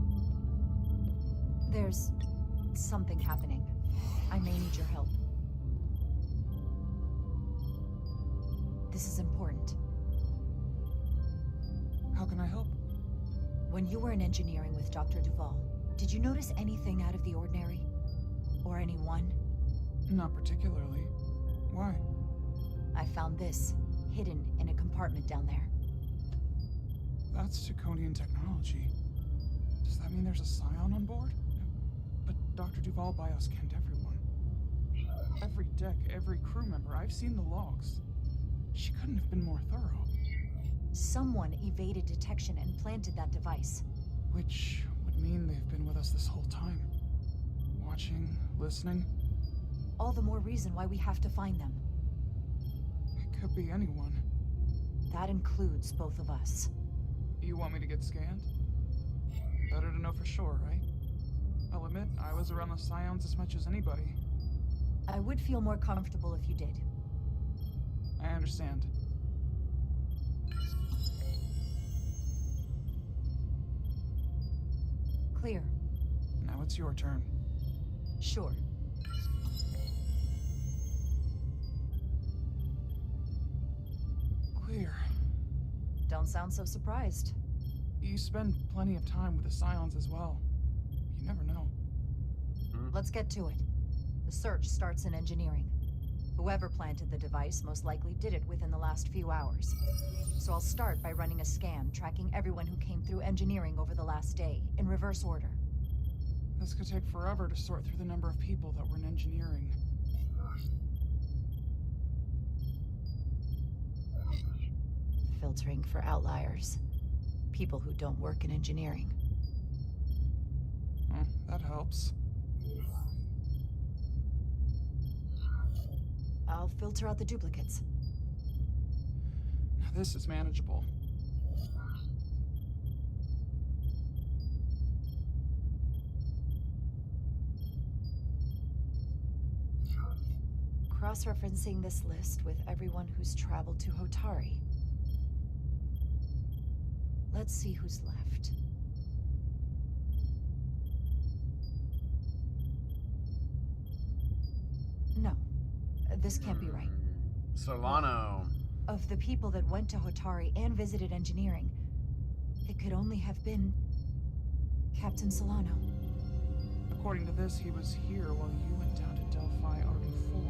There's something happening. I may need your help. This is important. How can I help? When you were in engineering with Dr. Duvall, did you notice anything out of the ordinary? Or anyone? Not particularly. Why? I found this, hidden in a compartment down there. That's Draconian technology. Does that mean there's a scion on board? But Dr. Duvall bioscanned everyone. Every deck, every crew member. I've seen the logs. She couldn't have been more thorough. Someone evaded detection and planted that device. Which would mean they've been with us this whole time. Watching, listening. All the more reason why we have to find them. It could be anyone. That includes both of us. You want me to get scanned? Better to know for sure, right? I'll admit, I was around the Scions as much as anybody. I would feel more comfortable if you did. I understand. Clear. Now it's your turn. Sure. Clear. Don't sound so surprised. You spend plenty of time with the Scions as well. You never know. Let's get to it. The search starts in engineering. Whoever planted the device most likely did it within the last few hours. So I'll start by running a scan, tracking everyone who came through engineering over the last day, in reverse order. This could take forever to sort through the number of people that were in engineering. filtering for outliers. People who don't work in engineering. That helps. I'll filter out the duplicates. Now this is manageable. Cross-referencing this list with everyone who's traveled to Hotari. Let's see who's left. No, this can't be right. Solano. Of the people that went to Hotari and visited engineering, it could only have been Captain Solano. According to this, he was here while you went down to Delphi Arden 4.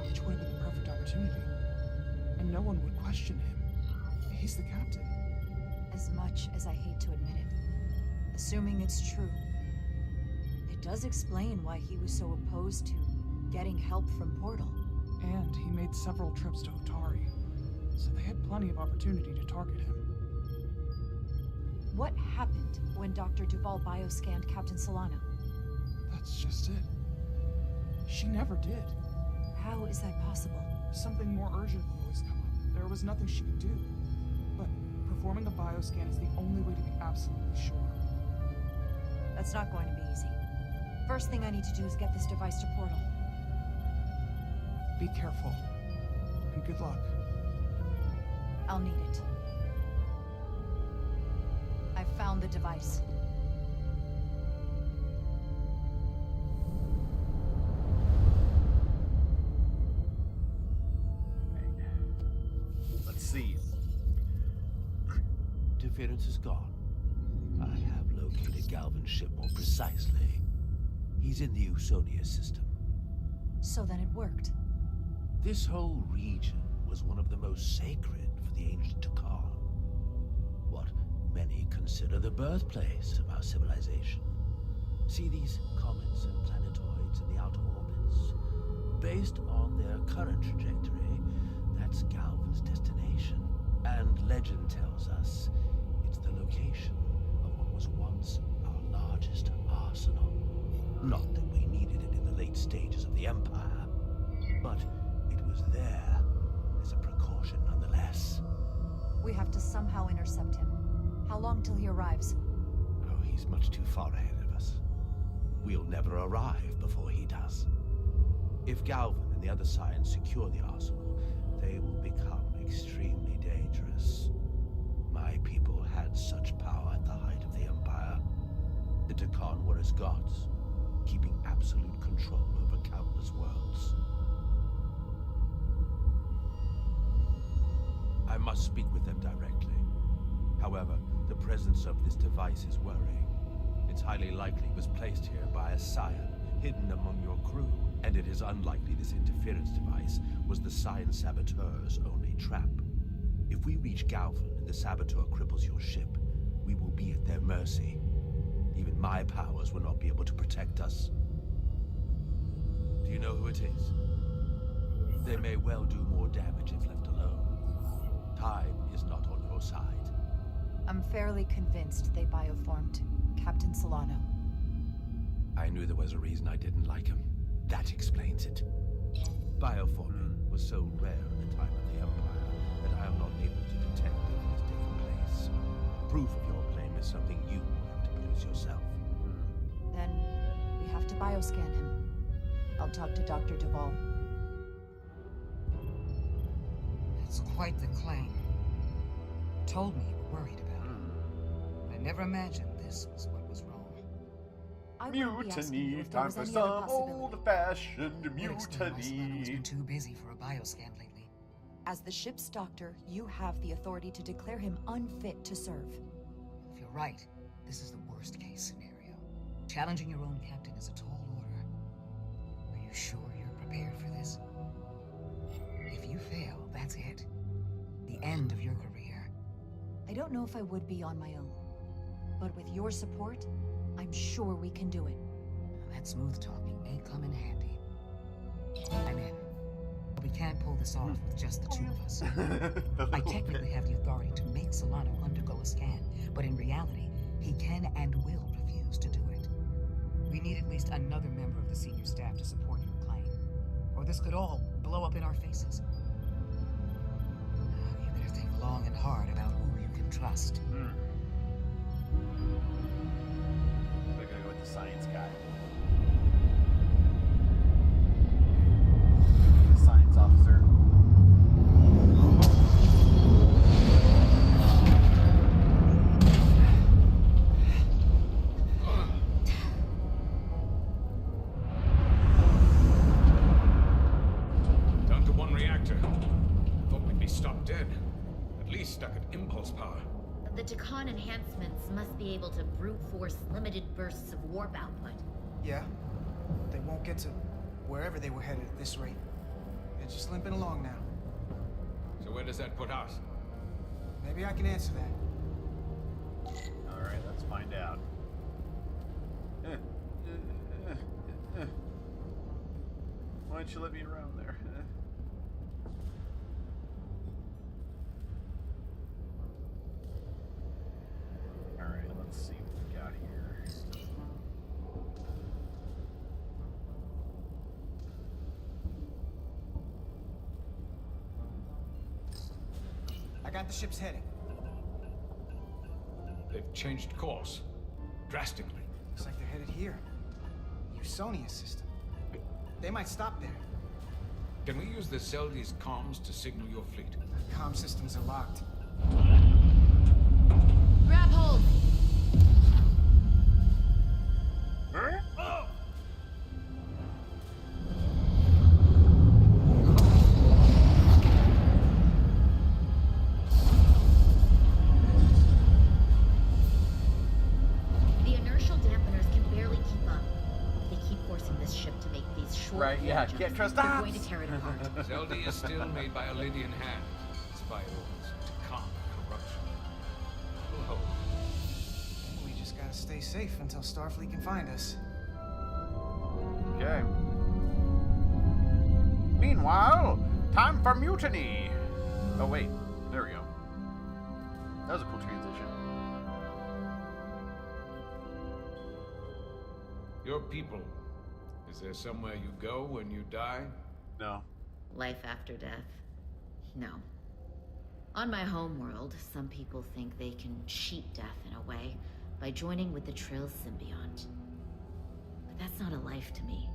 Which would have been the perfect opportunity. And no one would question him. He's the captain. As much as I hate to admit it, assuming it's true, it does explain why he was so opposed to getting help from Portal. And he made several trips to Hotari, so they had plenty of opportunity to target him. What happened when Dr. Duval bioscanned Captain Solano? That's just it. She never did. How is that possible? Something more urgent would always come up. There was nothing she could do. But performing a bioscan is the only way to be absolutely sure. That's not going to be easy. First thing I need to do is get this device to Portal. Be careful. And good luck. I'll need it. I've found the device. Let's see. Interference is gone. I have located Galvin's ship more precisely. He's in the Usonia system. So then it worked. This whole region was one of the most sacred for the ancient Takan. What many consider the birthplace of our civilization. See these comets and planetoids in the outer orbits? Based on their current trajectory, that's Galvin's destination. And legend tells us it's the location of what was once our largest arsenal. Not that we needed it in the late stages of the Empire, but it was there as a precaution nonetheless. We have to somehow intercept him. How long till he arrives? Oh, he's much too far ahead of us. We'll never arrive before he does. If Galvin and the other Scions secure the arsenal, they will become extremely dangerous. My people had such power at the height of the Empire. The Takan were as gods, keeping absolute control over countless worlds. I must speak with them directly. However, the presence of this device is worrying. It's highly likely it was placed here by a Scion, hidden among your crew. And it is unlikely this interference device was the Scion Saboteur's only trap. If we reach Galvin and the Saboteur cripples your ship, we will be at their mercy. Even my powers will not be able to protect us. Do you know who it is? They may well do more damage if left alone. Time is not on your side. I'm fairly convinced they bioformed Captain Solano. I knew there was a reason I didn't like him. That explains it. Bioforming was so rare at the time of the Empire that I am not able to detect if it has taken place. Proof of your claim is something you will have to produce yourself. Then we have to bioscan him. I'll talk to Dr. Duval. That's quite the claim. Told me you were worried about him. I never imagined this was what was wrong. I wouldn't be asking you Mutiny, if there time was for any other some possibility. old-fashioned Would explain why Solano's mutiny. been too busy for a bioscan lately. As the ship's doctor, you have the authority to declare him unfit to serve. If you're right, this is the worst case scenario. Challenging your own captain is a tall order. Are you sure you're prepared for this? If you fail, that's it. The end of your career. I don't know if I would be on my own. But with your support, I'm sure we can do it. That smooth talking may come in handy. I'm in. But we can't pull this off with just the two of us. I technically have the authority to make Solano undergo a scan, but in reality, he can and will refuse to do it. We need at least another member of the senior staff to support your claim, or this could all blow up in our faces. You better think long and hard about who you can trust. We're gonna go with the science guy. The science officer. Down to one reactor. Thought we'd be stopped dead. At least stuck at impulse power. The Takan enhancements must be able to brute force limited bursts of warp output. Yeah. They won't get to wherever they were headed at this rate. They're just limping along now. So where does that put us? Maybe I can answer that. Alright, let's find out. Why don't you let me around there? Alright, let's see what we got here. I got the ship's heading. They've changed course. Drastically. Looks like they're headed here. Usonia's system. They might stop there. Can we use the Seldi's comms to signal your fleet? Comm systems are locked. Grab hold! Oh! The inertial dampeners can barely keep up. If they keep forcing this ship to make these short Right, yeah, jumps, can't trust they're us. going to tear it apart. Zeldi is still made by a Lydian hand, despite orders to calm corruption. We'll hope. We just gotta stay safe until Starfleet can find us. Okay. Meanwhile, time for mutiny. Oh wait, there we go. That was a cool transition. Your people. Is there somewhere you go when you die? No. Life after death? No. On my homeworld, some people think they can cheat death in a way by joining with the Trill symbiont. But that's not a life to me.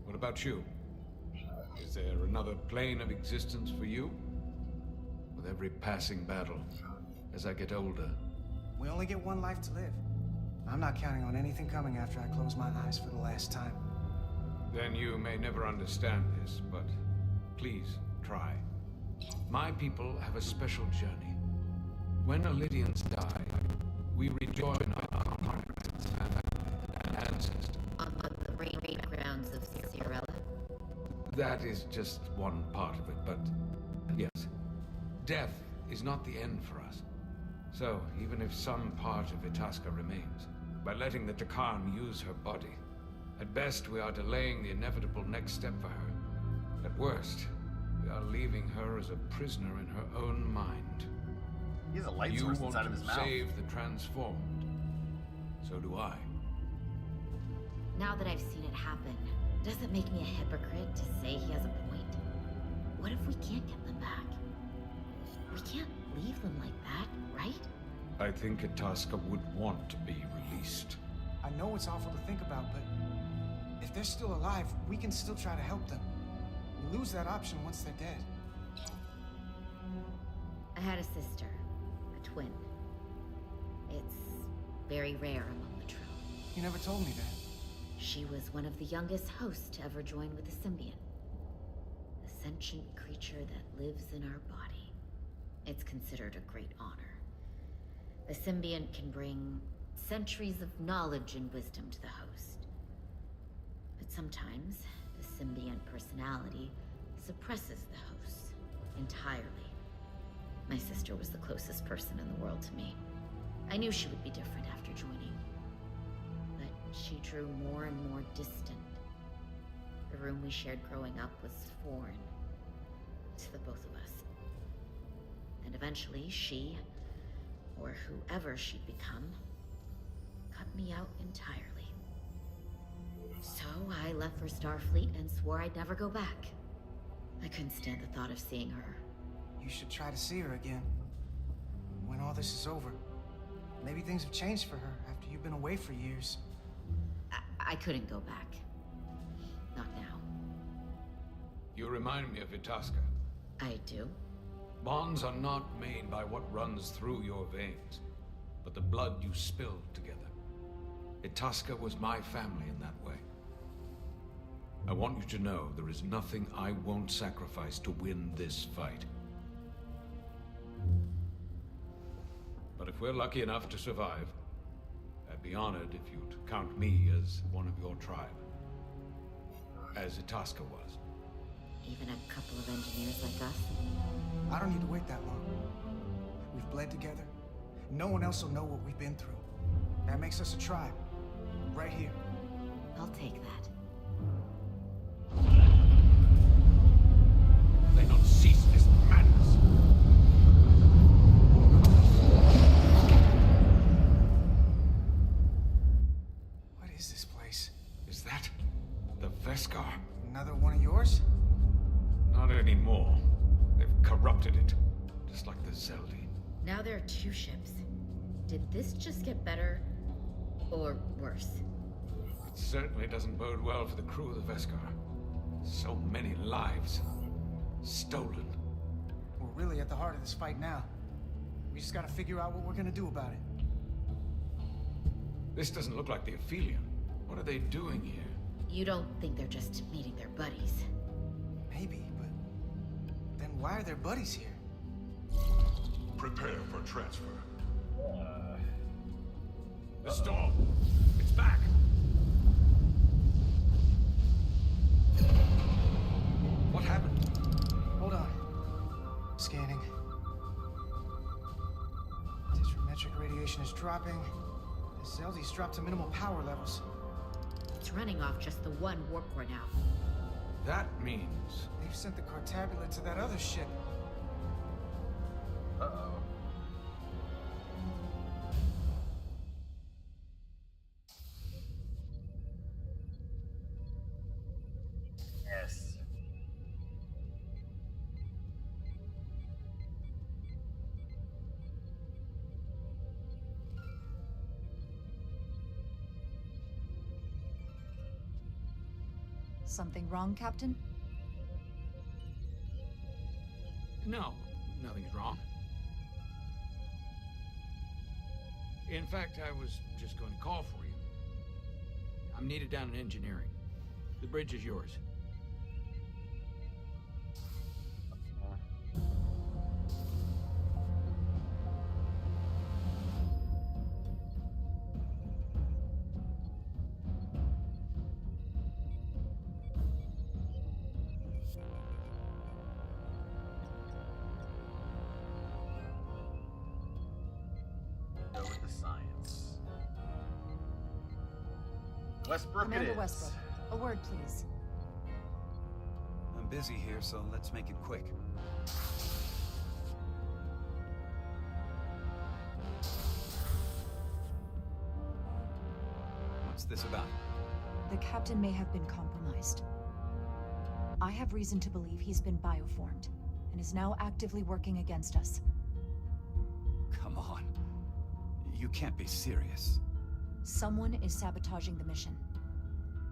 What about you? Is there another plane of existence for you? With every passing battle, as I get older, We only get one life to live. I'm not counting on anything coming after I close my eyes for the last time. then you may never understand this, but please try. My people have a special journey. When Lydians die, we rejoin our comrades and ancestors. On the rain grounds of Cirella. That is just one part of it, but yes, death is not the end for us. So, even if some part of Itasca remains, by letting the Takan use her body, at best we are delaying the inevitable next step for her. At worst, we are leaving her as a prisoner in her own mind. He has a light You source want inside of to his mouth. save the transformed. So do I. Now that I've seen it happen, does it make me a hypocrite to say he has a point? What if we can't get them back? We can't leave them like that, right? I think Itasca would want to be released. I know it's awful to think about, but if they're still alive, we can still try to help them. We lose that option once they're dead. I had a sister, a twin. It's very rare among the Trill. You never told me that. She was one of the youngest hosts to ever join with the symbiont. A sentient creature that lives in our body. It's considered a great honor. The symbiont can bring centuries of knowledge and wisdom to the host. But sometimes, the symbiont personality suppresses the host entirely. My sister was the closest person in the world to me. I knew she would be different after joining. But she drew more and more distant. The room we shared growing up was foreign to the both of us. And eventually she, or whoever she'd become, cut me out entirely. So I left for Starfleet and swore I'd never go back. I couldn't stand the thought of seeing her. You should try to see her again. When all this is over. Maybe things have changed for her after you've been away for years. I couldn't go back. Not now. You remind me of Itasca. I do? Bonds are not made by what runs through your veins, but the blood you spilled together. Itasca was my family in that way. I want you to know there is nothing I won't sacrifice to win this fight. But if we're lucky enough to survive, I'd be honored if you'd count me as one of your tribe. As Itasca was. Even a couple of engineers like us? I don't need to wait that long. We've bled together. No one else will know what we've been through. That makes us a tribe. Right here. I'll take that. They not cease this madness. What is this place? Is that the Veskar? Another one of yours? Not anymore. They've corrupted it, just like the Zeldi. Now there are 2 ships. Did this just get better, or worse? It certainly doesn't bode well for the crew of the Veskar. So many lives stolen. We're really at the heart of this fight now. We just gotta figure out what we're gonna do about it. This doesn't look like the Aphelion. What are they doing here? You don't think they're just meeting their buddies? Maybe, but then why are their buddies here? Prepare for transfer. The storm! It's back! What happened? Hold on. Scanning. Disrometric radiation is dropping. The Zeldi's dropped to minimal power levels. It's running off just the one warp core now. That means... They've sent the Cartabula to that other ship. Uh-oh. Yes. Something wrong, Captain? No, nothing's wrong. In fact, I was just going to call for you. I'm needed down in engineering. The bridge is yours. Go with the science. Westbrook it Commander is. Westbrook, a word, please. I'm busy here, so let's make it quick. What's this about? The captain may have been compromised. I have reason to believe he's been bioformed, and is now actively working against us. Come on. You can't be serious. Someone is sabotaging the mission.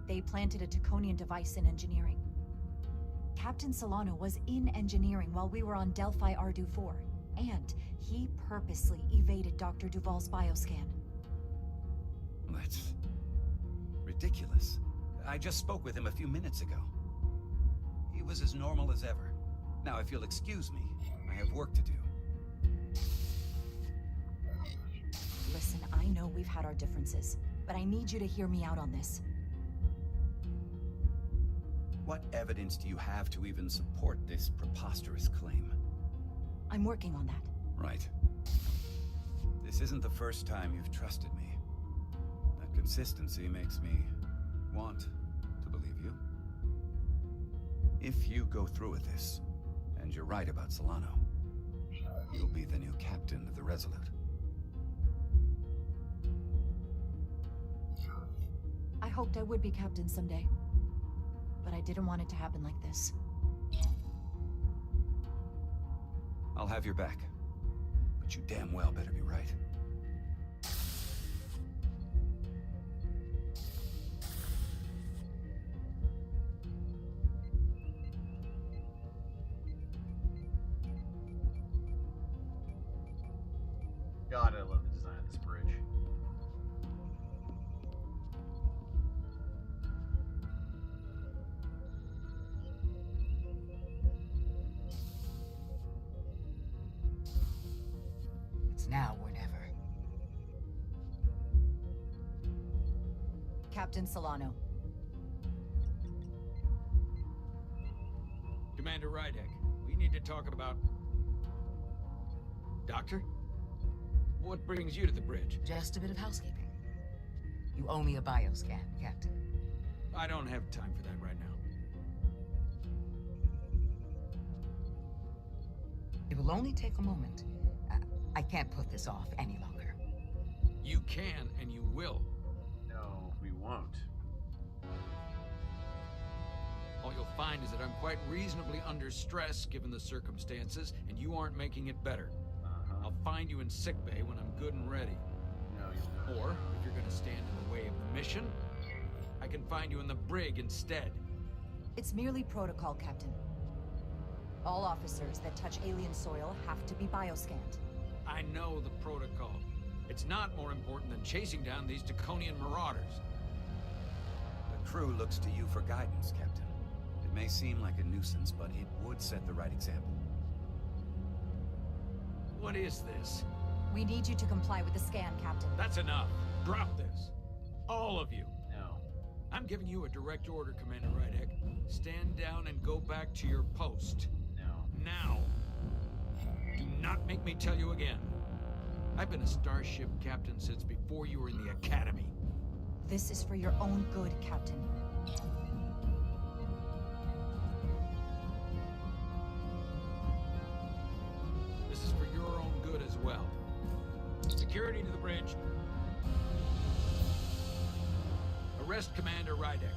They planted a Taconian device in engineering. Captain Solano was in engineering while we were on Delphi Ardu 4, and he purposely evaded Dr. Duval's bioscan. That's ridiculous. I just spoke with him a few minutes ago. He was as normal as ever. Now, if you'll excuse me, I have work to do. Listen, I know we've had our differences, but I need you to hear me out on this. What evidence do you have to even support this preposterous claim? I'm working on that. Right. This isn't the first time you've trusted me. That consistency makes me want to believe you. If you go through with this, and you're right about Solano, you'll be the new captain of the Resolute. I hoped I would be captain someday. But I didn't want it to happen like this. I'll have your back. But you damn well better be right. God, I love the design of this bridge. It's now or never. Captain Solano. Commander Rydek, we need to talk about... Doctor? What brings you to the bridge? Just a bit of housekeeping. You owe me a bioscan, Captain. I don't have time for that right now. It will only take a moment. I can't put this off any longer. You can, and you will. No, we won't. All you'll find is that I'm quite reasonably under stress given the circumstances, and you aren't making it better. I'll find you in sickbay when I'm good and ready. No, you'll not. Or, if you're gonna stand in the way of the mission, I can find you in the brig instead. It's merely protocol, Captain. All officers that touch alien soil have to be bioscanned. I know the protocol. It's not more important than chasing down these Draconian marauders. The crew looks to you for guidance, Captain. It may seem like a nuisance, but it would set the right example. What is this? We need you to comply with the scan, Captain. That's enough. Drop this. All of you. No. I'm giving you a direct order, Commander Rydek. Stand down and go back to your post. No. Now. Do not make me tell you again. I've been a starship captain since before you were in the academy. This is for your own good, Captain. This is for your own good as well. Security to the bridge. Arrest Commander Rydek.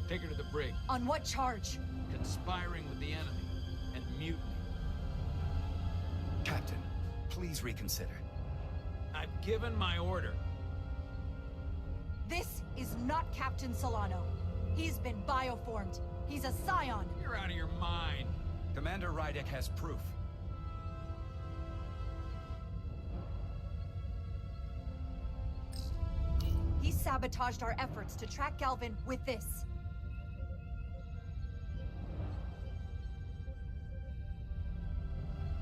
Take her to the brig. On what charge? Conspiring with the enemy and mutiny. Captain, please reconsider. I've given my order. This is not Captain Solano. He's been bioformed. He's a scion. You're out of your mind. Commander Rydek has proof. He sabotaged our efforts to track Galvin with this.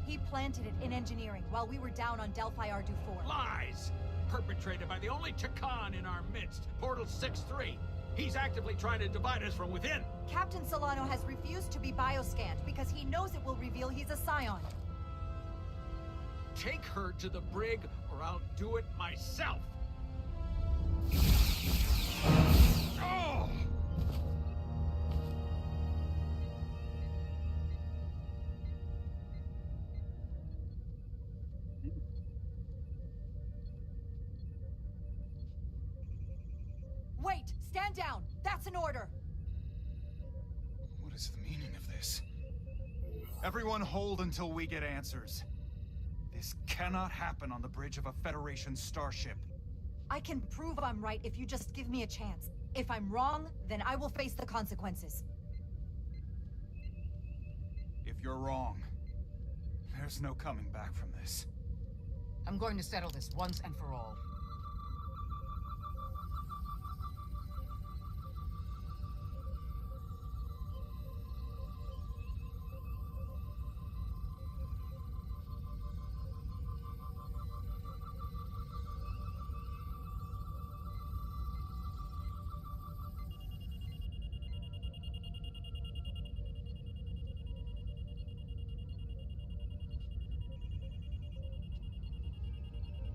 He planted it in engineering while we were down on Delphi Ardu 4. Lies! Perpetrated by the only Takan in our midst, Portal 6-3. He's actively trying to divide us from within. Captain Solano has refused to be bioscanned because he knows it will reveal he's a scion. Take her to the brig, or I'll do it myself. Oh! Wait! Stand down! That's an order! What is the meaning of this? Everyone hold until we get answers. This cannot happen on the bridge of a Federation starship. I can prove I'm right if you just give me a chance. If I'm wrong, then I will face the consequences. If you're wrong, there's no coming back from this. I'm going to settle this once and for all.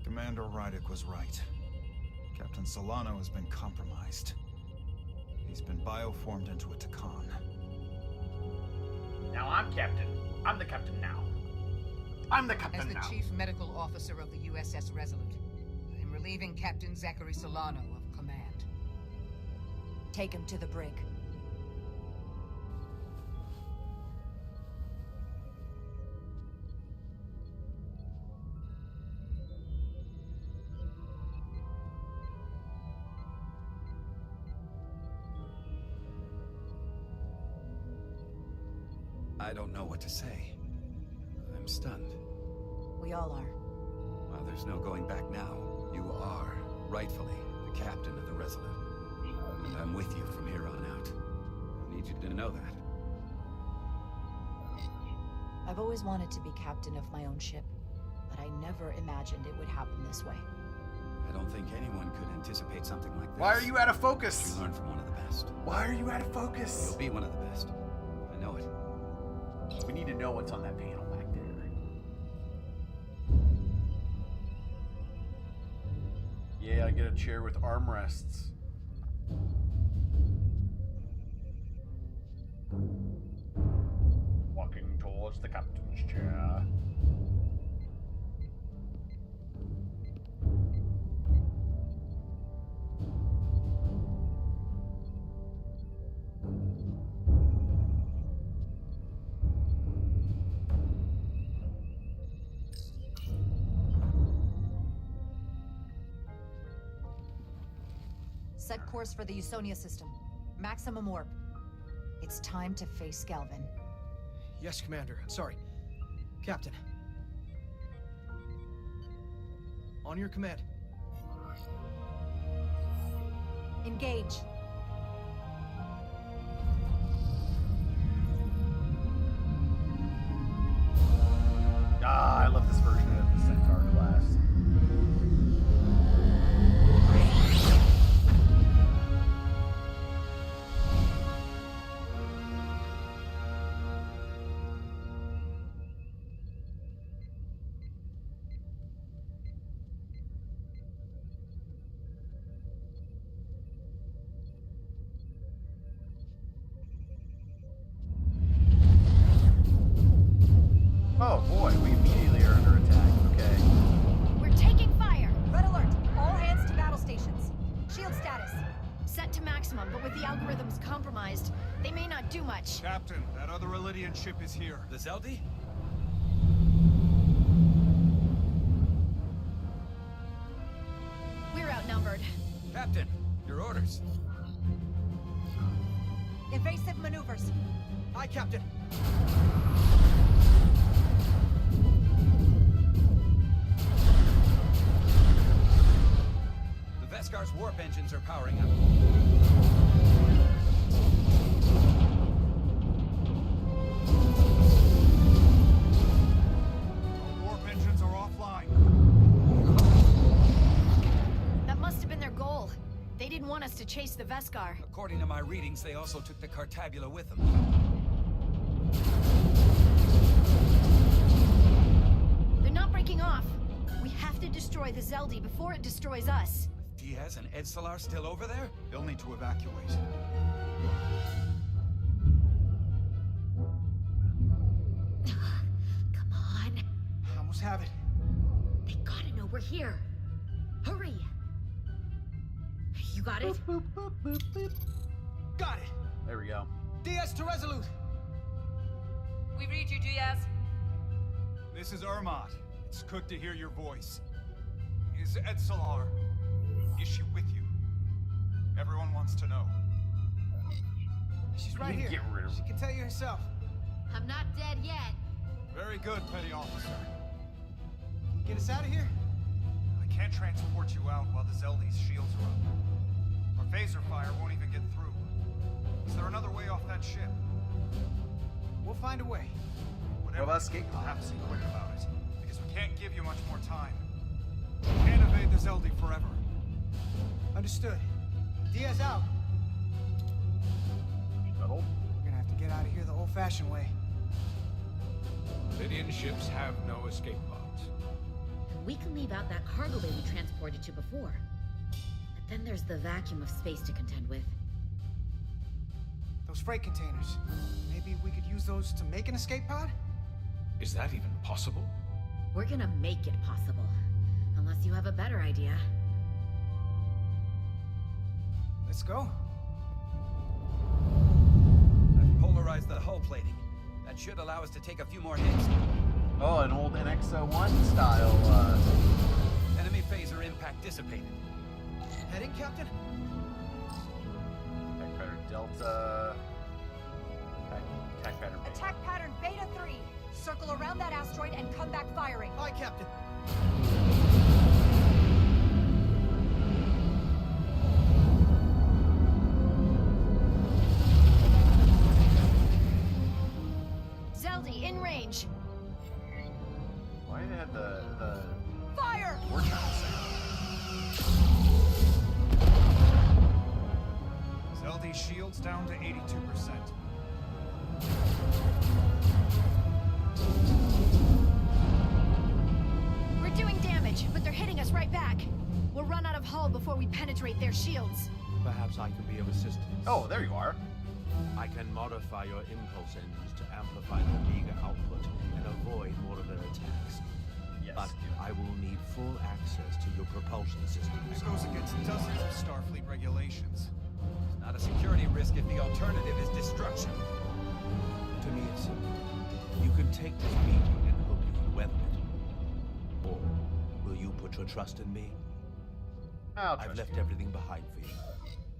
Commander Rydek was right. Captain Solano has been compromised. He's been bioformed into a Takan. Now I'm captain. I'm the captain now. I'm the captain As the now. chief medical officer of the USS Resolute, I'm relieving Captain Zachary Solano of command. Take him to the brig. I don't know what to say. I'm stunned. We all are. Well, there's no going back now. You are, rightfully, the captain of the Resolute. And I'm with you from here on out. I need you to know that. I've always wanted to be captain of my own ship, but I never imagined it would happen this way. I don't think anyone could anticipate something like this. Why are you out of focus? You learn from one of the best. Why are you out of focus? You'll be one of the best. I know it. We need to know what's on that panel back there. Yeah, I get a chair with armrests. Walking towards the captain's chair. Set course for the Usonia system. Maximum warp. It's time to face Galvin. Yes, Commander. Sorry. Captain. On your command. Engage. Ah, I love this version of the Centaur class. Oh boy, we immediately are under attack. Okay. We're taking fire! Red alert! All hands to battle stations. Shield status. Set to maximum, but with the algorithms compromised, they may not do much. Captain, that other Elydian ship is here. The Zeldi? We're outnumbered. Captain, your orders. Evasive maneuvers. Aye, Captain. The Vescar's warp engines are powering up. Our warp engines are offline. That must have been their goal. They didn't want us to chase the Vescar. According to my readings, they also took the Cartabula with them. They're not breaking off. We have to destroy the Zeldi before it destroys us. Diaz and Edsalar still over there? They'll need to evacuate. Come on. I almost have it. They gotta know we're here. Hurry. You got it? Got it. There we go. Diaz to Resolute. We read you, Diaz. This is Ermot. It's good to hear your voice. Is Edsalar... is she with you? Everyone wants to know. She's right You here. get rid of She her. can tell you herself. I'm not dead yet. Very good, Petty Officer. Can you get us out of here? I can't transport you out while the Zeldi's shields are up. Our phaser fire won't even get through. Is there another way off that ship? We'll find a way. Whatever, Well, escape we'll have pods. to be quick about it, because we can't give you much more time. We can't evade the Zeldi forever. Understood. Diaz out. Shuttle. We're gonna have to get out of here the old-fashioned way. Lydian ships have no escape pods. We can leave out that cargo bay we transported to before. But then there's the vacuum of space to contend with. Those Those freight containers. Maybe we could use those to make an escape pod? Is that even possible? We're gonna make it possible. Unless you have a better idea. Let's go. I've polarized the hull plating. That should allow us to take a few more hits. Oh, an old NX-01 style, Enemy phaser impact dissipated. Heading, Captain? Attack pattern Delta... Attack pattern Beta. Attack pattern Beta 3. Circle around that asteroid and come back firing. Aye, Captain. Zeldy, in range. Why did it have the Fire! torch on Zeldy's shields down to 82%. We're doing damage, but they're hitting us right back. We'll run out of hull before we penetrate their shields. Perhaps I can be of assistance. Oh, there you are. I can modify your impulse engines to amplify the Omega output and avoid more of their attacks. Yes. But I will need full access to your propulsion system. This goes against dozens of Starfleet regulations. It's not a security risk if the alternative is destruction. To me, it's simple. You can take this beating and hope you can weather it. Or will you put your trust in me? I've left everything behind for you.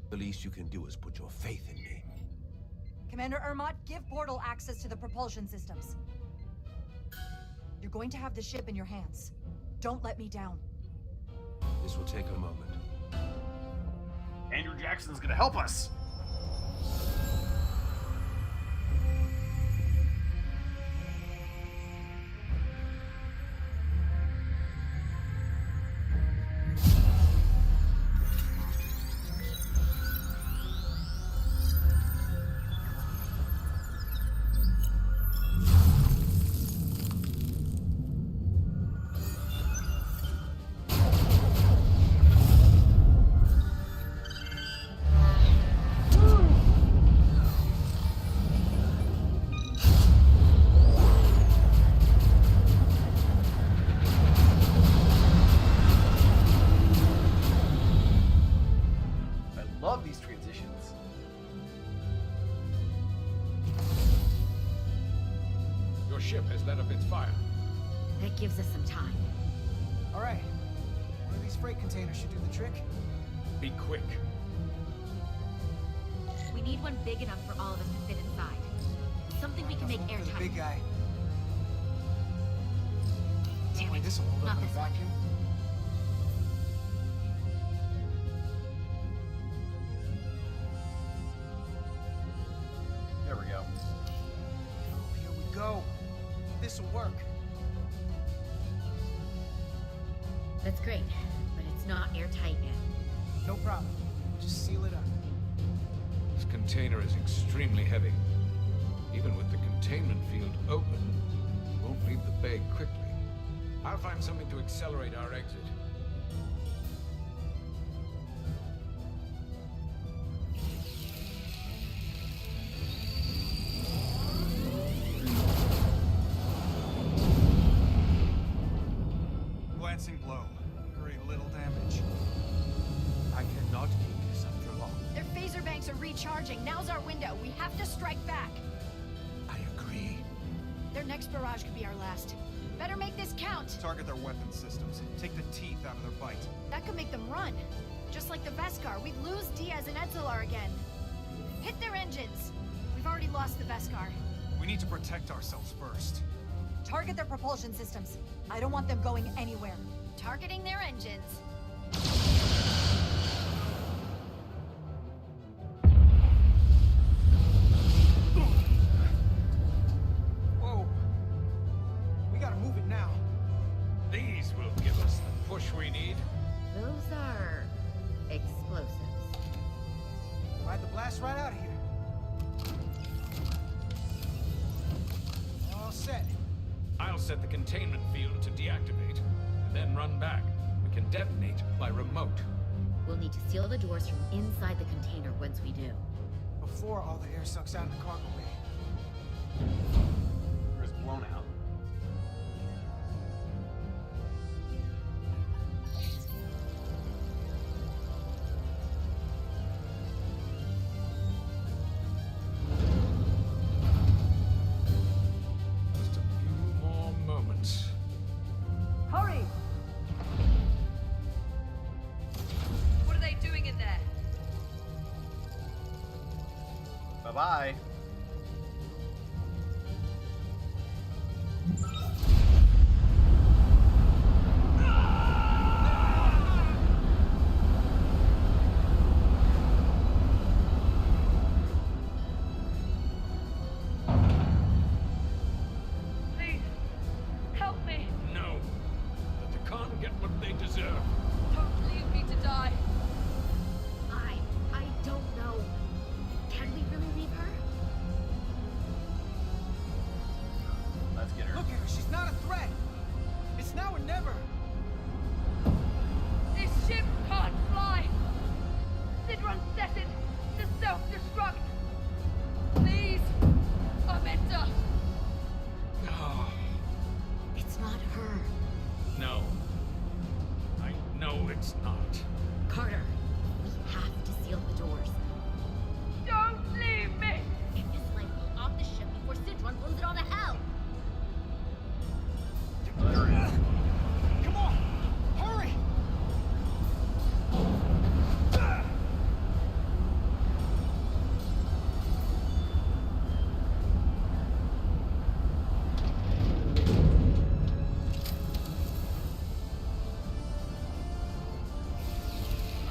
The least you can do is put your faith in me. Commander Ermot, give portal access to the propulsion systems. You're going to have the ship in your hands. Don't let me down. This will take a moment. Andrew Jackson's gonna help us. Love these transitions. Your ship has let up its fire. That gives us some time. All right. One of these freight containers should do the trick. Be quick. We need one big enough for all of us to fit inside. Something we can make For the airtight. big guy. Damn Only it. this will hold up Not in a this one. vacuum. There we go. Oh, here we go. This'll work. That's great, but it's not airtight yet. No problem. Just seal it up. This container is extremely heavy. Even with the containment field open, it won't leave the bay quickly. I'll find something to accelerate our exit. Glancing blow. Very little damage. I cannot keep this up for long. Their phaser banks are recharging. Now's our window. We have to strike back. I agree. Their next barrage could be our last. Better make this count. Target their weapon systems. Take the teeth out of their bite. That could make them run. Just like the Veskar, we'd lose Diaz and Etzelar again. Hit their engines. We've already lost the Veskar. We need to protect ourselves first. Target their propulsion systems. I don't want them going anywhere. Targeting their engines. Whoa. We gotta move it now. These will give us the push we need. Those are explosives. Ride the blast right out of here. All set. I'll set the containment field to deactivate, and then run back. We can detonate by remote. We'll need to seal the doors from inside the container once we do. before all the air sucks out of the cargo bay. Or is blown out. Just a few more moments. Hurry! What are they doing in there? Bye-bye. Please, help me. No. The Takan get what they deserve. Don't leave me to die. I don't know. Can we really leave her? Let's get her. Look at her, she's not a threat. It's now or never. This ship can't fly. Sidron set it to self-destruct. Please, Amenta. Oh, It's not her. no. I know it's not. Carter, we have to seal the doors. Don't leave me. Get this light off the ship before Sidron blows it all to hell. Come on, hurry!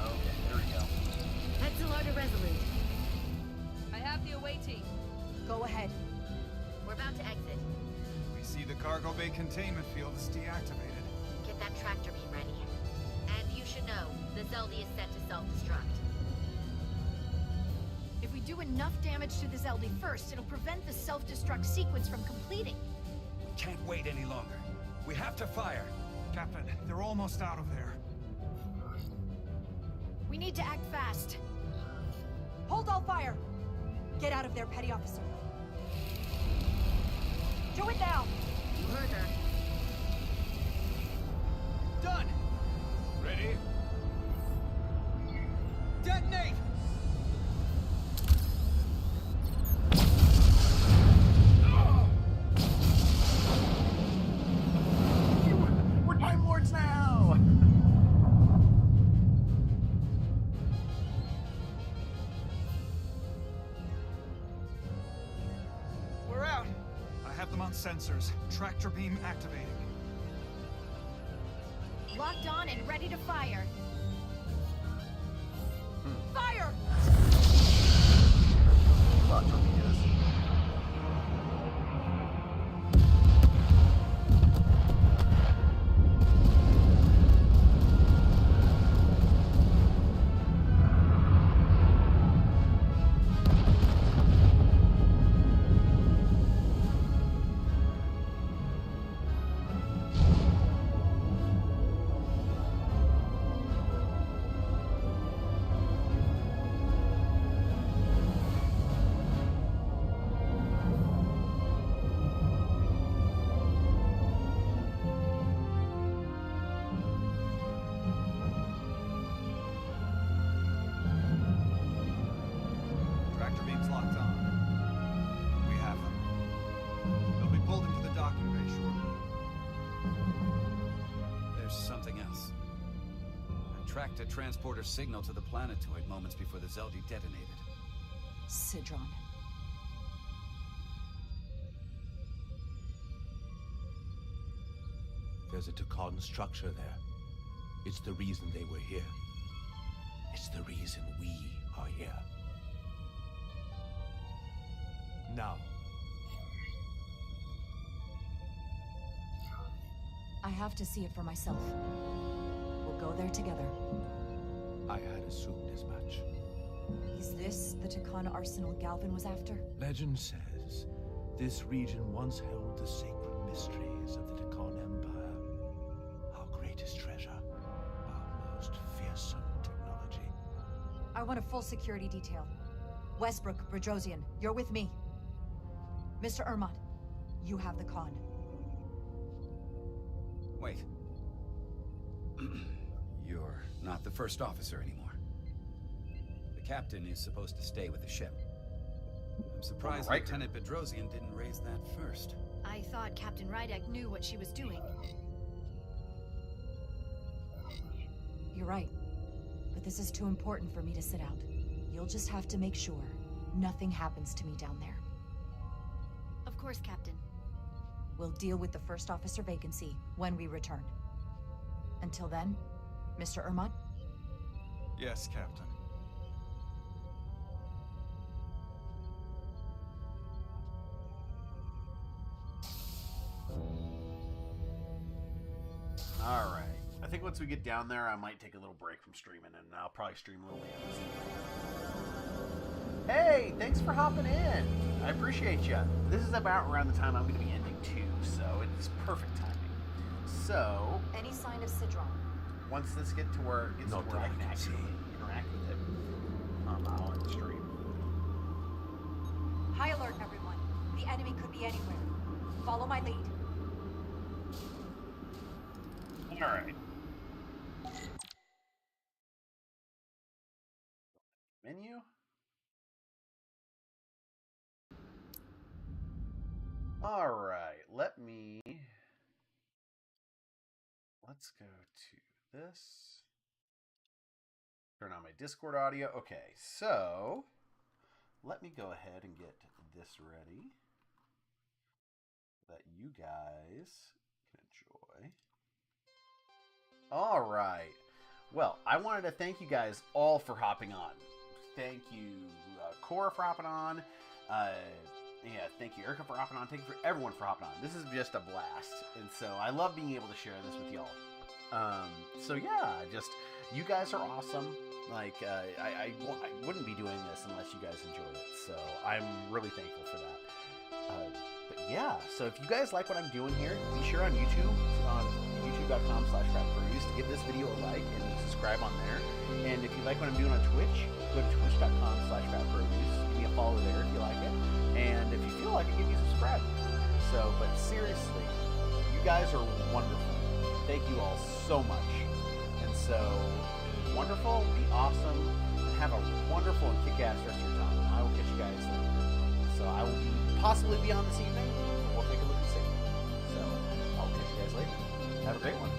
Okay, there we go. Hetzelar to Resolute. I have the awaiting. Go ahead. We're about to exit. We see the cargo bay containment field is deactivated. Get that tractor beam ready. And you should know, the Zeldy is set to self-destruct. If we do enough damage to the Zeldy first, it'll prevent the self-destruct sequence from completing. We can't wait any longer. We have to fire. Captain, they're almost out of there. We need to act fast. Hold all fire! Get out of there, Petty Officer. Do it now! You heard her. Done! Ready? Detonate! We're Time Lords now! We're out! I have them on sensors. Tractor beam activating. Locked on and ready to fire. Fire! Thought torpedoes. Tractor beam's locked on. We have them. They'll be pulled into the docking bay shortly. There's something else. I tracked a transporter signal to the planetoid moments before the Zeldy detonated. Sidron. There's a Takan structure there. It's the reason they were here. It's the reason we are here. Now, I have to see it for myself. We'll go there together. I had assumed as much. Is this the Takan arsenal Galvin was after? Legend says this region once held the sacred mysteries of the Takan Empire. Our greatest treasure. Our most fearsome technology. I want a full security detail. Westbrook, Berdrosian, you're with me. Mr. Ermont, you have the con. Wait. You're not the first officer anymore. The captain is supposed to stay with the ship. I'm surprised Lieutenant Berdrosian didn't raise that first. I thought Captain Rydek knew what she was doing. You're right. But this is too important for me to sit out. You'll just have to make sure nothing happens to me down there. Of course, Captain. We'll deal with the first officer vacancy when we return. Until then, Mr. Ermont? Yes, Captain. Alright. I think once we get down there, I might take a little break from streaming, and I'll probably stream a little bit. Hey, thanks for hopping in. I appreciate you. This is about around the time I'm going to be ending too, so it's perfect timing. So, any sign of Sidron? Once this gets to where I can actually interact with it, I'll end the stream. High alert, everyone. The enemy could be anywhere. Follow my lead. All right. Menu. All right. Let's go to this. Turn on my Discord audio. Okay, so let me go ahead and get this ready so that you guys can enjoy. All right. Well, I wanted to thank you guys all for hopping on. Thank you, Cora, for hopping on. Thank you, Erica, for hopping on. Thank you for everyone for hopping on. This is just a blast, and so I love being able to share this with y'all. You guys are awesome. Like, I wouldn't be doing this unless you guys enjoyed it, so I'm really thankful for that. But yeah, so if you guys like what I'm doing here, be sure on YouTube, on youtube.com/fatproduce, to give this video a like and subscribe on there. And if you like what I'm doing on Twitch, go to twitch.com/fatproduce. Give me a follow there if you like it. And if you feel like it, give me a subscribe. So, but seriously, you guys are wonderful. Thank you all so much. And so, be wonderful, be awesome, and have a wonderful and kick-ass rest of your time. I will catch you guys later. So I will possibly be on this evening, but we'll take a look and see. So I'll catch you guys later. Have a great one.